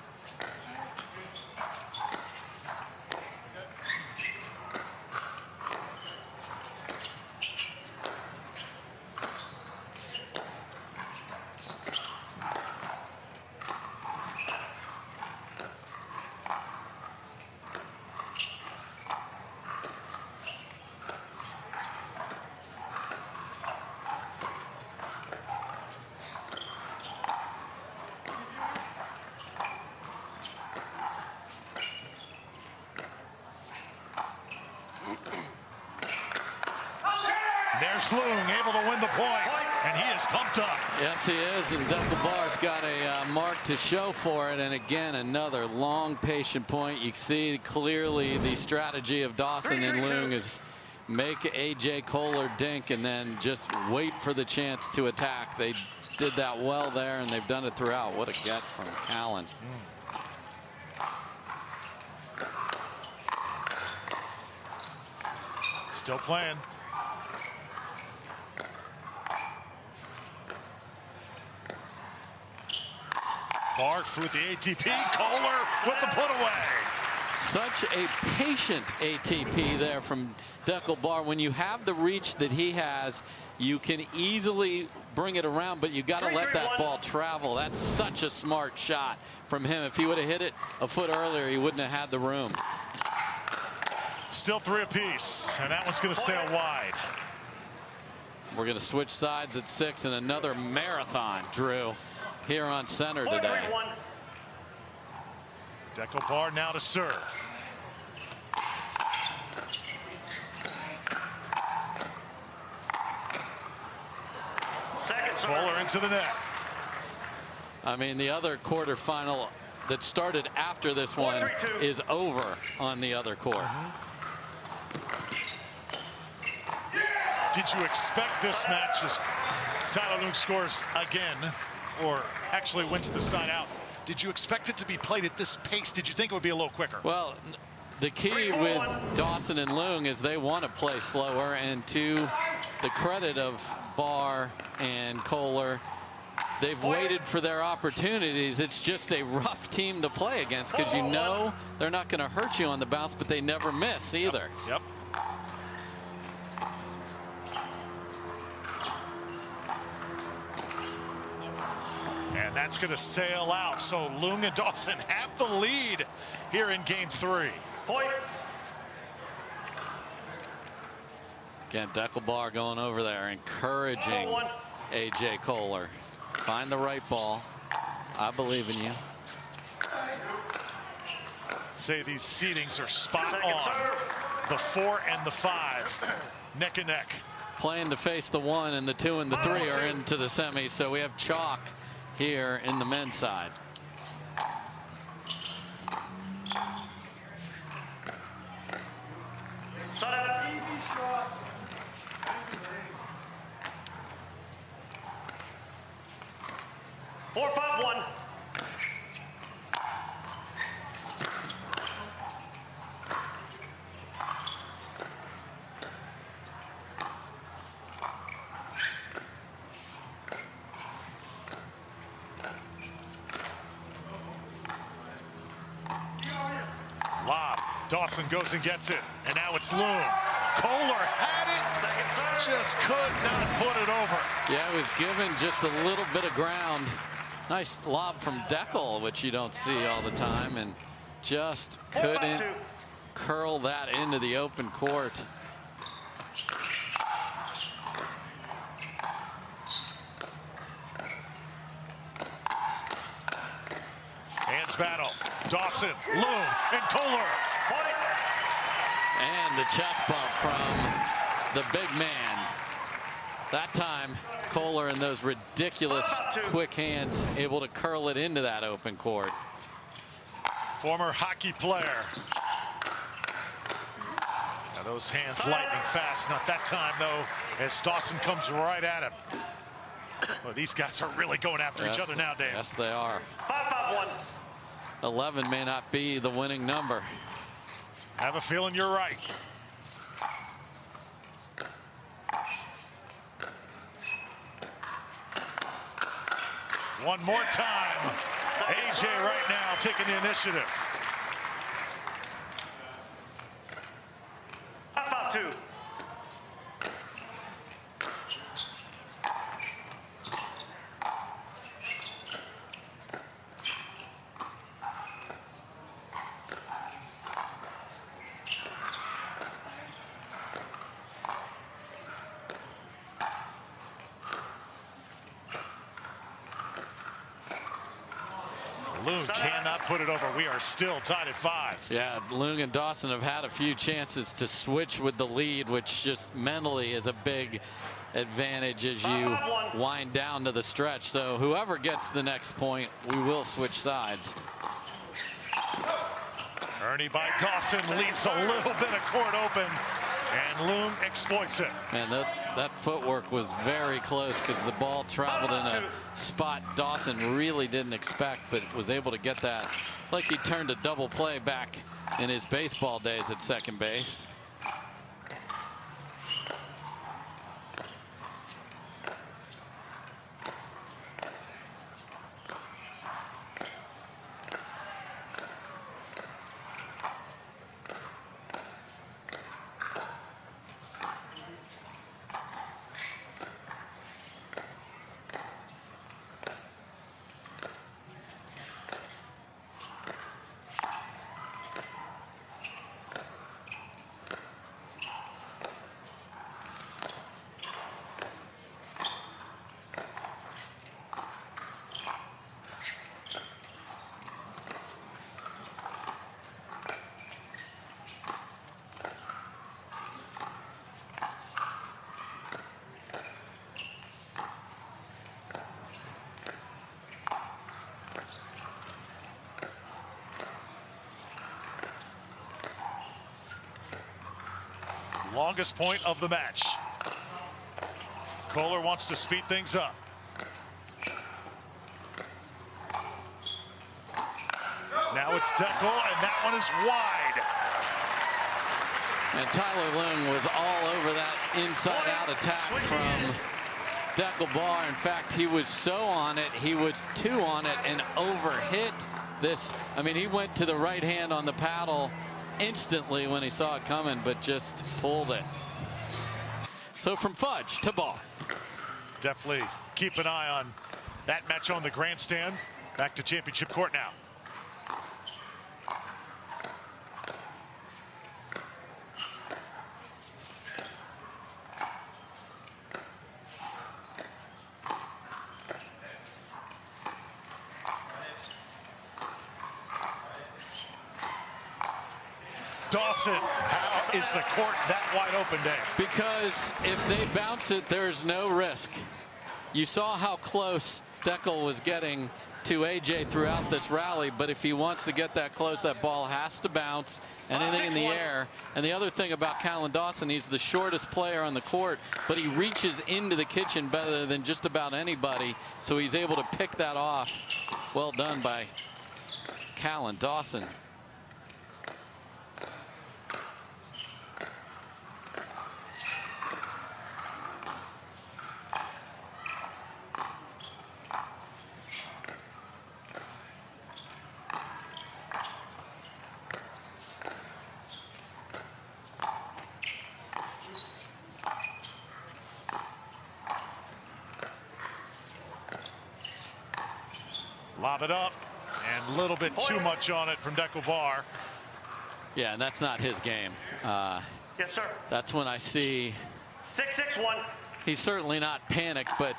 There's Loong able to win the point, and he is pumped up.
Yes, he is, and deckle bar's got a mark to show for it. And again, another long, patient point. You see clearly the strategy of Dawson and Loong is make AJ Koller dink and then just wait for the chance to attack. They did that well there, and they've done it throughout. What a get from Callan.
Still playing. Barth with the ATP. Koller with the put away.
Such a patient ATP there from deckle bar. When you have the reach that he has, you can easily bring it around, but you got to let that ball travel. That's such a smart shot from him. If he would have hit it a foot earlier, he wouldn't have had the room.
Still 3 apiece, and that one's going to sail wide.
We're going to switch sides at 6 and another marathon, Drew, here on center today.
Deckle bar now to serve.
Second serve.
Koller into the net.
I mean, the other quarterfinal that started after this one is over on the other court.
Did you expect this match as Tyler Loong scores again, or actually wins the side out? Did you expect it to be played at this pace? Did you think it would be a little quicker?
Well, the key with Dawson and Loong is they want to play slower, and to the credit of Barr and Koller, they've waited for their opportunities. It's just a rough team to play against because you know they're not going to hurt you on the bounce, but they never miss either.
Yep. And that's going to sail out. So Loong and Dawson have the lead here in game 3.
Point.
Again, deckle bar going over there, encouraging AJ Koller. Find the right ball. I believe in you.
Say these seedings are spot on. The 4 and the 5, neck and neck.
Playing to face the 1 and the 2 and the 3 are into the semis, so we have chalk here in the men's side.
Set up. 4-5-1.
Dawson goes and gets it, and now it's Loong. Koller had it, just could not put it over.
Yeah, it was given just a little bit of ground. Nice lob from Deckel, which you don't see all the time, and just couldn't curl that into the open court.
Hands battle. Dawson, Loong, and Koller.
And the chest bump from the big man. That time, Koller in those ridiculous quick hands, able to curl it into that open court.
Former hockey player. Now those hands lightning fast. Not that time, though, as Dawson comes right at him. Well, these guys are really going after each other now, Dave.
Yes, they are.
5-5-1.
11 may not be the winning number.
I have a feeling you're right. One more time. AJ right now taking the initiative.
5-5-2.
Loong cannot put it over. We are still tied at 5.
Yeah, Loong and Dawson have had a few chances to switch with the lead, which just mentally is a big advantage as you wind down to the stretch. So whoever gets the next point, we will switch sides.
Ernie by Dawson leaves a little bit of court open, and Loong exploits it.
And that footwork was very close because the ball traveled in a spot Dawson really didn't expect, but was able to get that. Like he turned a double play back in his baseball days at second base.
Longest point of the match. Koller wants to speed things up. Now it's Deckel, and that one is wide.
And Tyler Loong was all over that inside-out attack from Deckel Bar. In fact, he was so on it, he was 2 on it and overhit this. I mean, he went to the right hand on the paddle instantly when he saw it coming, but just pulled it. So from fudge to ball.
Definitely keep an eye on that match on the grandstand. Back to championship court now. Dawson, how is the court that wide open, Dave?
Because if they bounce it, there's no risk. You saw how close Deckel was getting to AJ throughout this rally, but if he wants to get that close, that ball has to bounce, anything in the air. And the other thing about Callan Dawson, he's the shortest player on the court, but he reaches into the kitchen better than just about anybody, so he's able to pick that off. Well done by Callan Dawson.
Lob it up, and a little bit too much on it from Bar.
Yeah, and that's not his game.
Yes, sir.
That's when I see
6-6-1.
he's certainly not panicked, but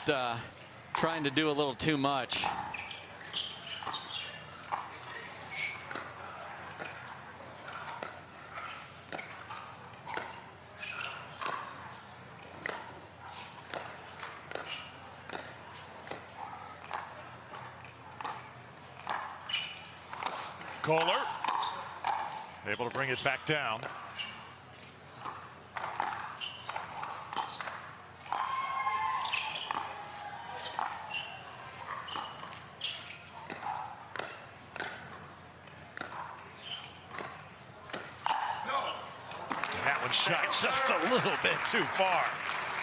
trying to do a little too much.
Koller able to bring it back down. And that one shot just a little bit too far.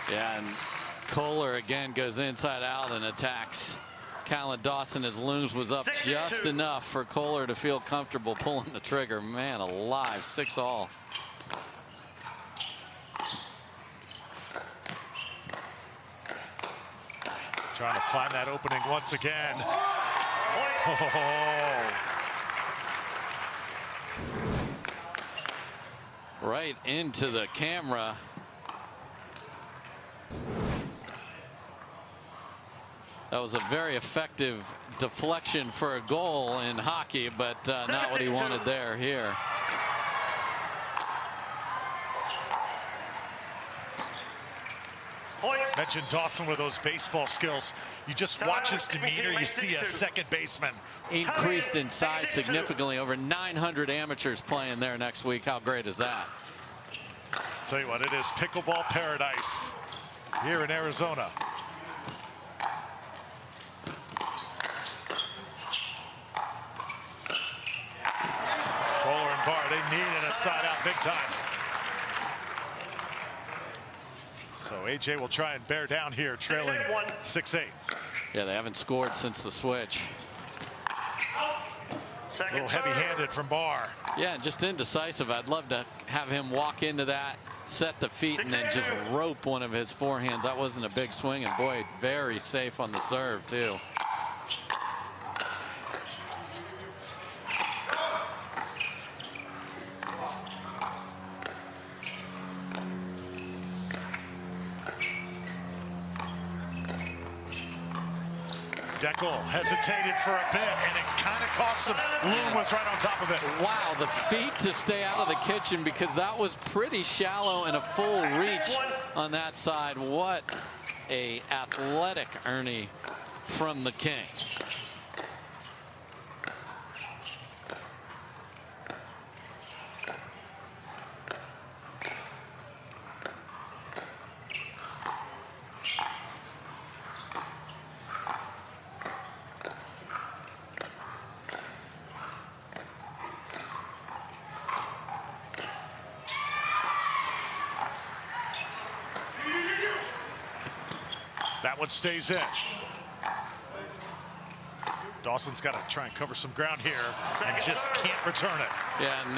Yeah, and Koller again goes inside out and attacks Dawson as Loong was up just enough for Koller to feel comfortable pulling the trigger. Man alive, 6-all.
Trying to find that opening once again.
Right into the camera. That was a very effective deflection for a goal in hockey, but not what he wanted there here.
Mentioned Dawson with those baseball skills. You just watch his demeanor, you see a second baseman.
Increased in size significantly. Over 900 amateurs playing there next week. How great is that?
Tell you what, it is pickleball paradise here in Arizona. Koller and Barr, they needed a side out big time. So AJ will try and bear down here, trailing 6-8.
Yeah, they haven't scored since the switch.
A little heavy-handed from Barr.
Yeah, just indecisive. I'd love to have him walk into that, set the feet, and then just rope one of his forehands. That wasn't a big swing, and boy, very safe on the serve, too.
Dekel hesitated for a bit, and it kind of cost him. Loong was right on top of it.
Wow, the feet to stay out of the kitchen, because that was pretty shallow and a full reach on that side. What a athletic Ernie from the King.
That one stays in. Dawson's got to try and cover some ground here and just can't return it.
Yeah, and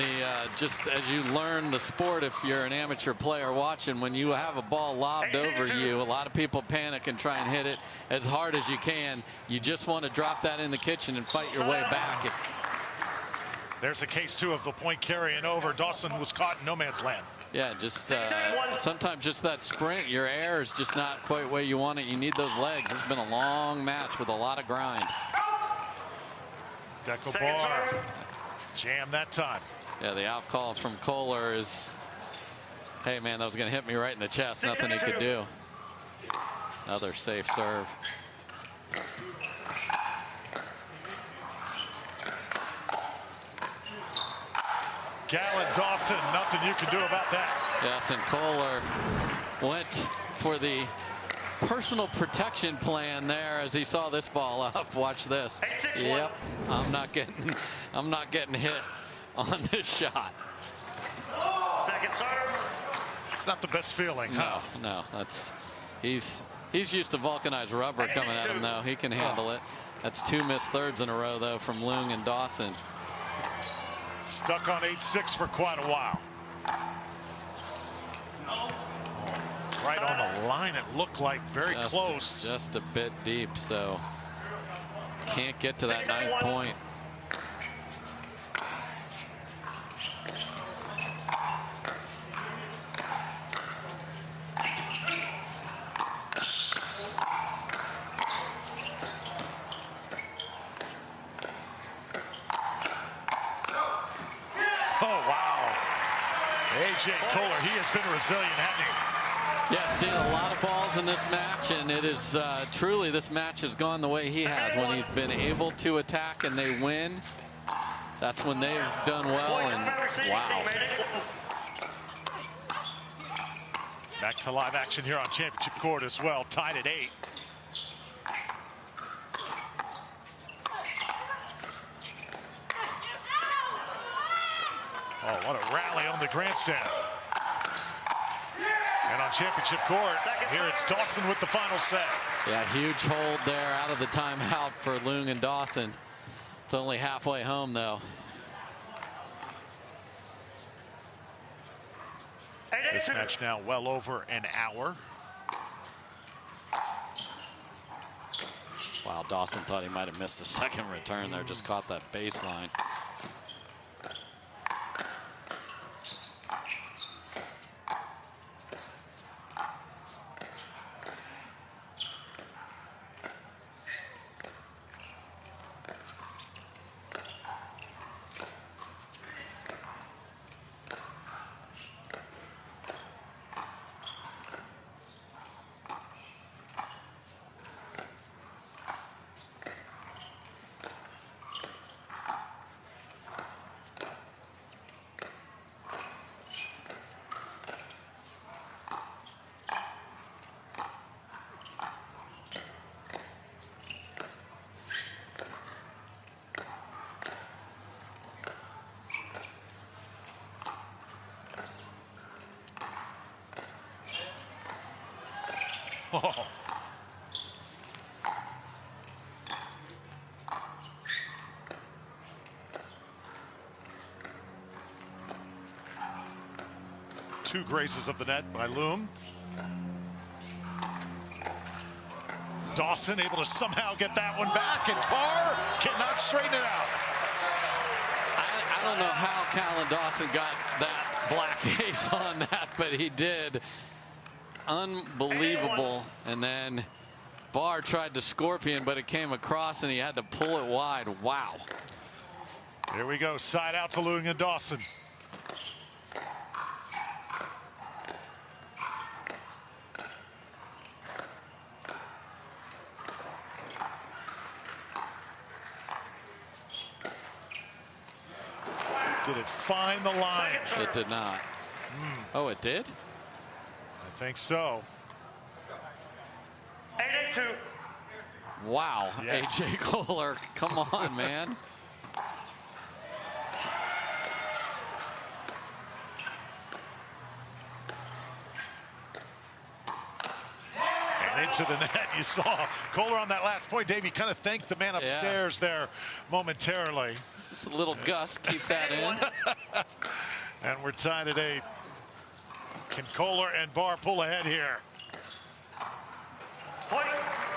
just as you learn the sport, if you're an amateur player watching, when you have a ball lobbed over you, a lot of people panic and try and hit it as hard as you can. You just want to drop that in the kitchen and fight your way back.
There's a case, too, of the point carrying over. Dawson was caught in no man's land.
Yeah, just sometimes just that sprint, your air is just not quite where you want it. You need those legs. It's been a long match with a lot of grind.
Bar jam that time.
Yeah, the out call from Koller is, hey man, that was going to hit me right in the chest. Nothing he could do. Another safe serve.
Dawson, nothing you can do about that.
Yes, and Koller went for the personal protection plan there as he saw this ball up. Watch this. Yep, I'm not getting hit on this shot.
Second serve.
It's not the best feeling.
No, that's he's used to vulcanized rubber coming at him though. He can handle it. That's 2 missed thirds in a row though from Loong and Dawson.
Stuck on 8-6 for quite a while. Right on the line, it looked like very close.
Just a bit deep, so can't get to that 9th point.
A.J. Koller, he has been resilient, hasn't he?
Yeah, seen a lot of balls in this match, and it is truly, this match has gone the way he has. When he's been able to attack and they win, that's when they've done well. And wow.
Back to live action here on Championship Court as well, tied at 8. Oh, what a rally on the grandstand. And on Championship Court, here it's Dawson with the final set.
Yeah, huge hold there out of the timeout for Loong and Dawson. It's only halfway home, though.
This match now well over an hour.
Wow, Dawson thought he might have missed a second return there, just caught that baseline.
Oh. Two graces of the net by Loong. Dawson able to somehow get that one back, and Barr cannot straighten it out.
I don't know how Callan Dawson got that black ace on that, but he did. Unbelievable. And then Barr tried to scorpion, but it came across and he had to pull it wide. Wow.
Here we go, side out to Loong and Dawson. Did it find the line?
It did not. Oh, it did?
I think so.
8-2.
Wow,
Yes.
A.J. Koller, come on, man.
And into the net, you saw Koller on that last point. Dave, you kind of thanked the man upstairs there momentarily.
Just a little gust, keep that in.
And we're tied at 8. Can Koller and Barr pull ahead here?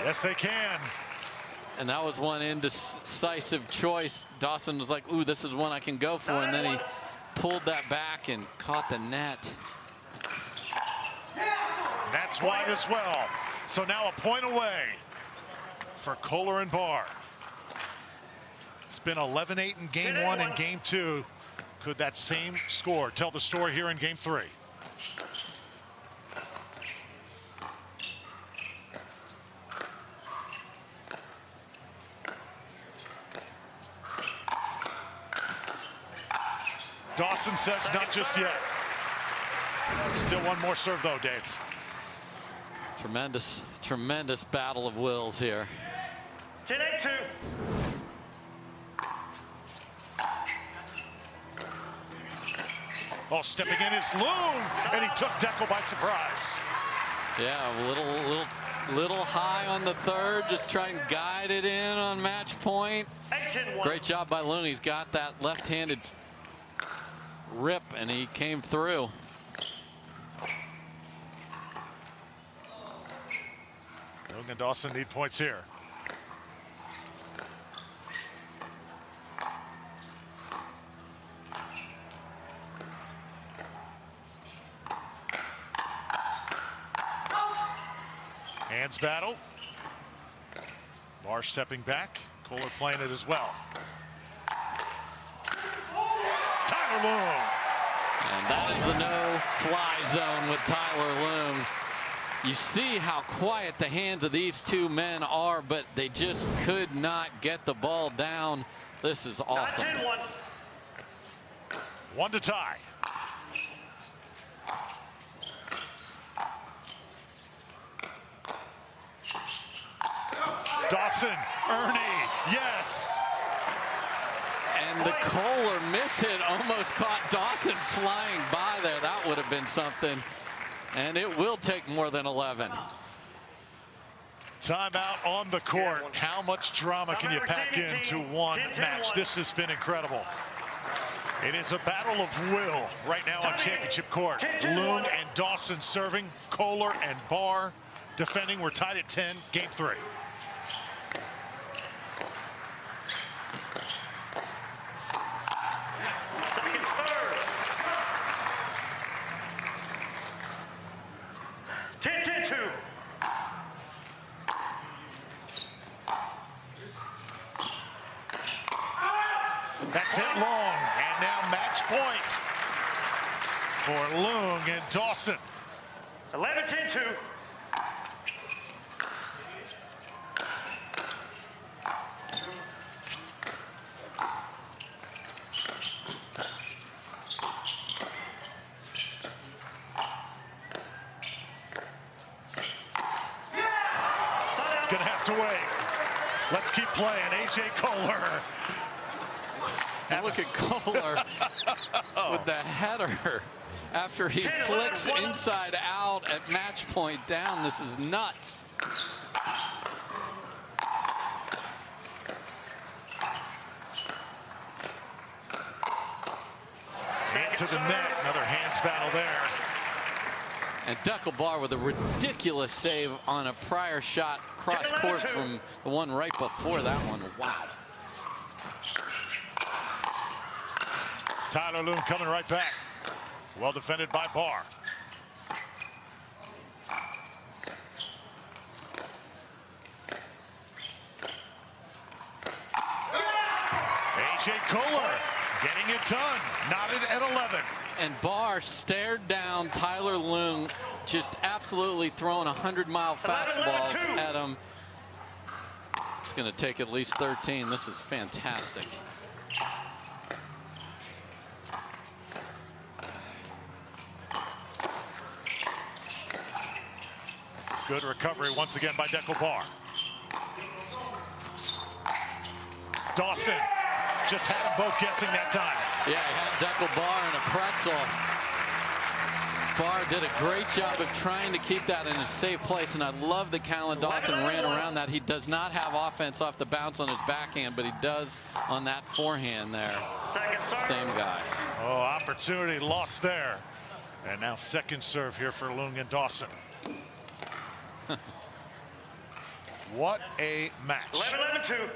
Yes, they can.
And that was one indecisive choice. Dawson was like, ooh, this is one I can go for. And then he pulled that back and caught the net.
That's wide as well. So now a point away for Koller and Barr. It's been 11-8 in game 1 and game 2. Could that same score tell the story here in game 3? Dawson says not just yet. Still one more serve though, Dave.
Tremendous, tremendous battle of wills here.
10-8-2.
Oh, stepping in is Loong, and he took Dekel by surprise.
Yeah, a little high on the third, just try and guide it in on match point.
8-10-1.
Great job by Loong. He's got that left-handed rip, and he came through.
Loong and Dawson need points here. Hands battle. Barr stepping back. Koller playing it as well. Tyler Loong.
And that is the no-fly zone with Tyler Loong. You see how quiet the hands of these two men are, but they just could not get the ball down. This is awesome.
9-10-1.
1 to tie. Dawson, Ernie, yes.
And the Koller miss hit almost caught Dawson flying by there. That would have been something. And it will take more than 11.
Timeout on the court. How much drama can you pack into one match? This has been incredible. It is a battle of will right now on championship court. Loong and Dawson serving. Koller and Barr defending. We're tied at 10, game 3.
Second, third. 10-10-2.
That's hit long, and now match point for Loong and Dawson.
11-10-2.
It's going to have to wait. Let's keep playing. A.J. Koller.
And look at Koller with the header after he flicks inside out at match point down. This is nuts.
Into the net. Another hands battle there.
And Barr with a ridiculous save on a prior shot cross court from the one right before that one. Wow.
Tyler Loong coming right back. Well defended by Barr. A.J. Koller getting it done. Knotted at 11.
And Barr stared down Tyler Loong, just absolutely throwing 100-mile fastballs at him. It's going to take at least 13. This is fantastic.
Good recovery once again by Barr. Dawson just had them both guessing that time.
Yeah, he had Barr in a pretzel. Barr did a great job of trying to keep that in a safe place, and I love that Dawson ran around that. He does not have offense off the bounce on his backhand, but he does on that forehand there.
Second serve.
Same guy.
Oh, opportunity lost there. And now second serve here for Loong and Dawson. What a match.
11-11-2.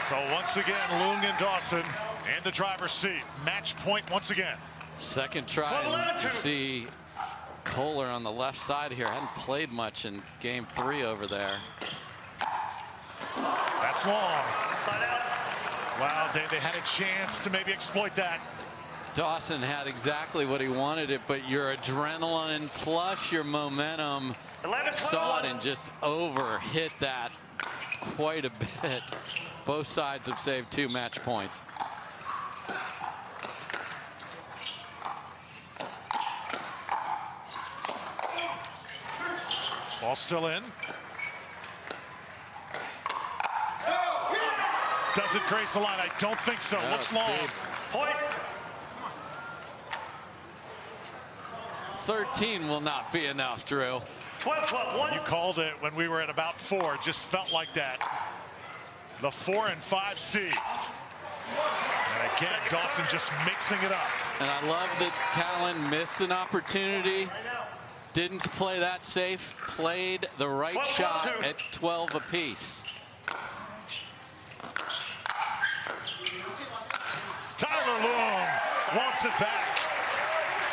So once again, Loong and Dawson in the driver's seat. Match point once again.
Second try, and you see Koller on the left side here. Hadn't played much in game 3 over there.
That's long.
Side out.
Wow, Dave, they had a chance to maybe exploit that.
Dawson had exactly what he wanted it, but your adrenaline plus your momentum
11-12.
saw it and just hit that quite a bit. Both sides have saved 2 match points.
Ball still in. Does it grace the line? I don't think so.
No,
Looks long.
deep.
Point.
13 will not be enough, Drew.
12-12-1.
You called it when we were at about 4. It just felt like that. The 4 and 5 seed. And again, Dawson just mixing it up.
And I love that Callan missed an opportunity Didn't play that safe, played the right shot at 12 apiece.
Tyler Loong wants it back.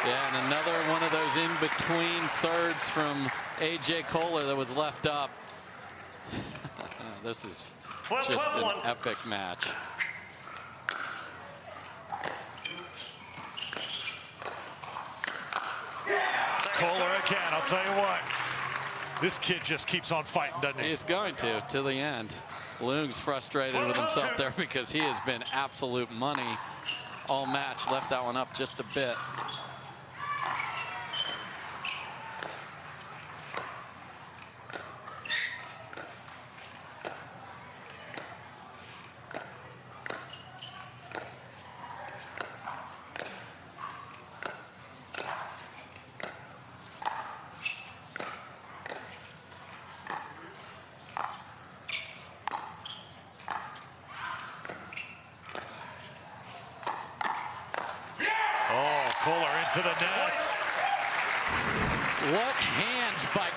Yeah, and another one of those in-between thirds from A.J. Koller that was left up. This is just an epic match.
Koller again, I'll tell you what. This kid just keeps on fighting, doesn't he?
He's going to the end. Loong's frustrated with himself there because he has been absolute money all match. Left that one up just a bit.
Koller into the net.
What hands by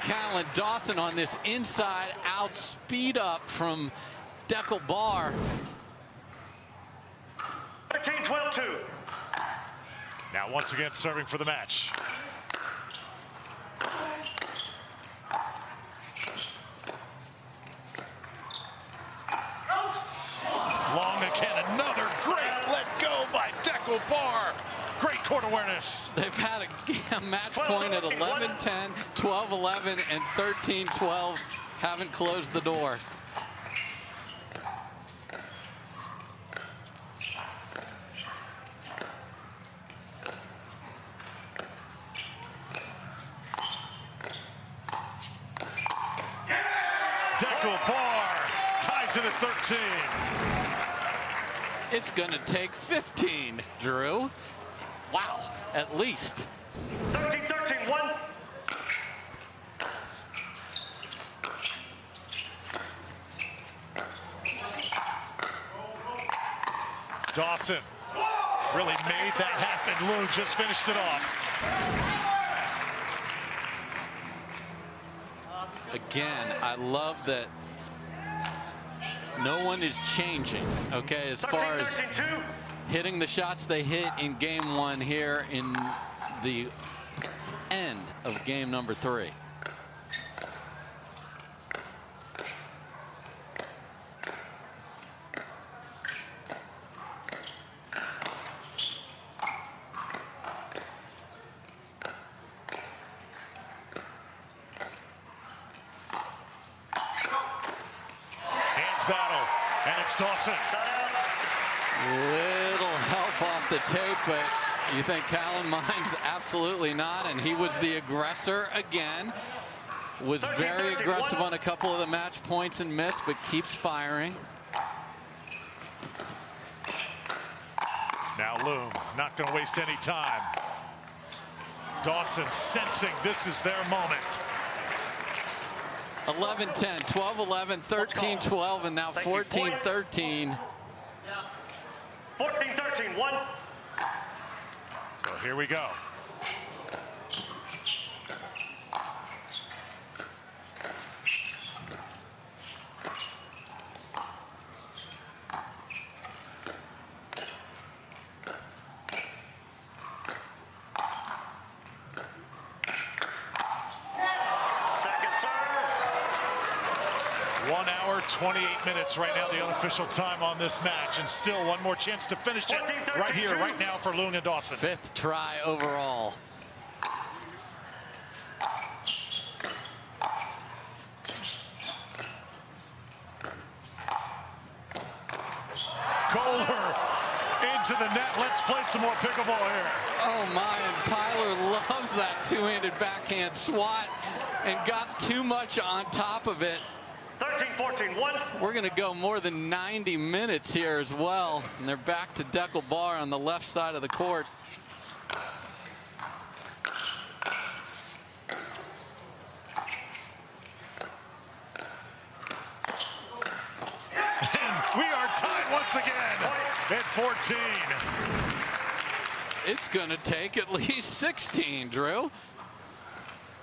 Dawson on this inside out speed up from Bar.
13-12-2.
Now once again serving for the match. Long again, another great let go by Bar. Great court awareness.
They've had a match point at 11-10, 12-11, and 13-12. Haven't closed the door.
Bar ties it at 13.
It's going to take 15, Drew. Wow, at least.
13-13-1.
Dawson really made that happen. Loong just finished it off.
Again, I love that no one is changing, okay, as far as hitting the shots they hit in game one here in the end of game number 3.
Hands battle, and it's Dawson.
Little help off the tape, but you think Callan minds? Absolutely not, and he was the aggressor again. Was very aggressive on a couple of the match points and missed, but keeps firing.
Now Loong not going to waste any time. Dawson sensing this is their moment.
11-10, 12-11, 13-12, and now 14-13.
14-13-1.
So here we go.
Second serve.
1 hour, 28 minutes right now, the unofficial time on this match, and still one more chance to finish it right here, right now for Loong and Dawson.
5th try overall.
Koller into the net. Let's play some more pickleball here.
Oh my, and Tyler loves that two-handed backhand swat and got too much on top of it.
13-14-1.
We're going to go more than 90 minutes here as well. And they're back to Bar on the left side of the court.
And we are tied once again at 14.
It's going to take at least 16, Drew.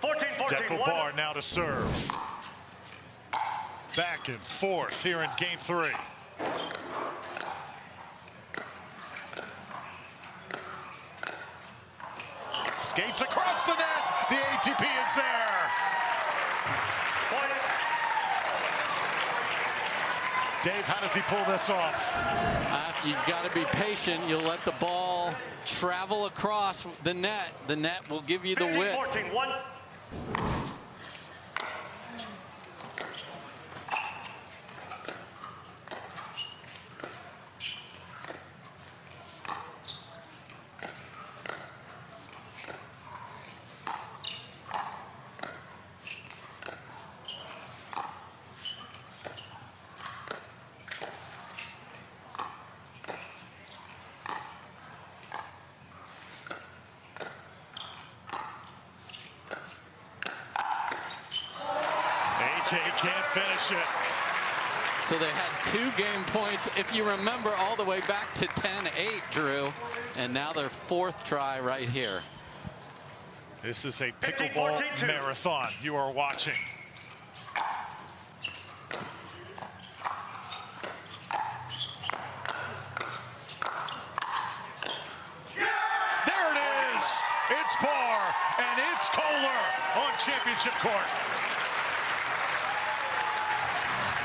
Deco Bar now to serve. Back and forth here in game 3. Skates across the net. The ATP is there. Dave, how does he pull this off?
You've got to be patient. You'll let the ball travel across the net. The net will give you the width.
14-1.
Can't finish it.
So they had 2 game points, if you remember, all the way back to 10-8, Drew. And now their 4th try right here.
This is a pickleball marathon you are watching. There it is. It's Barr, and it's Koller on championship court.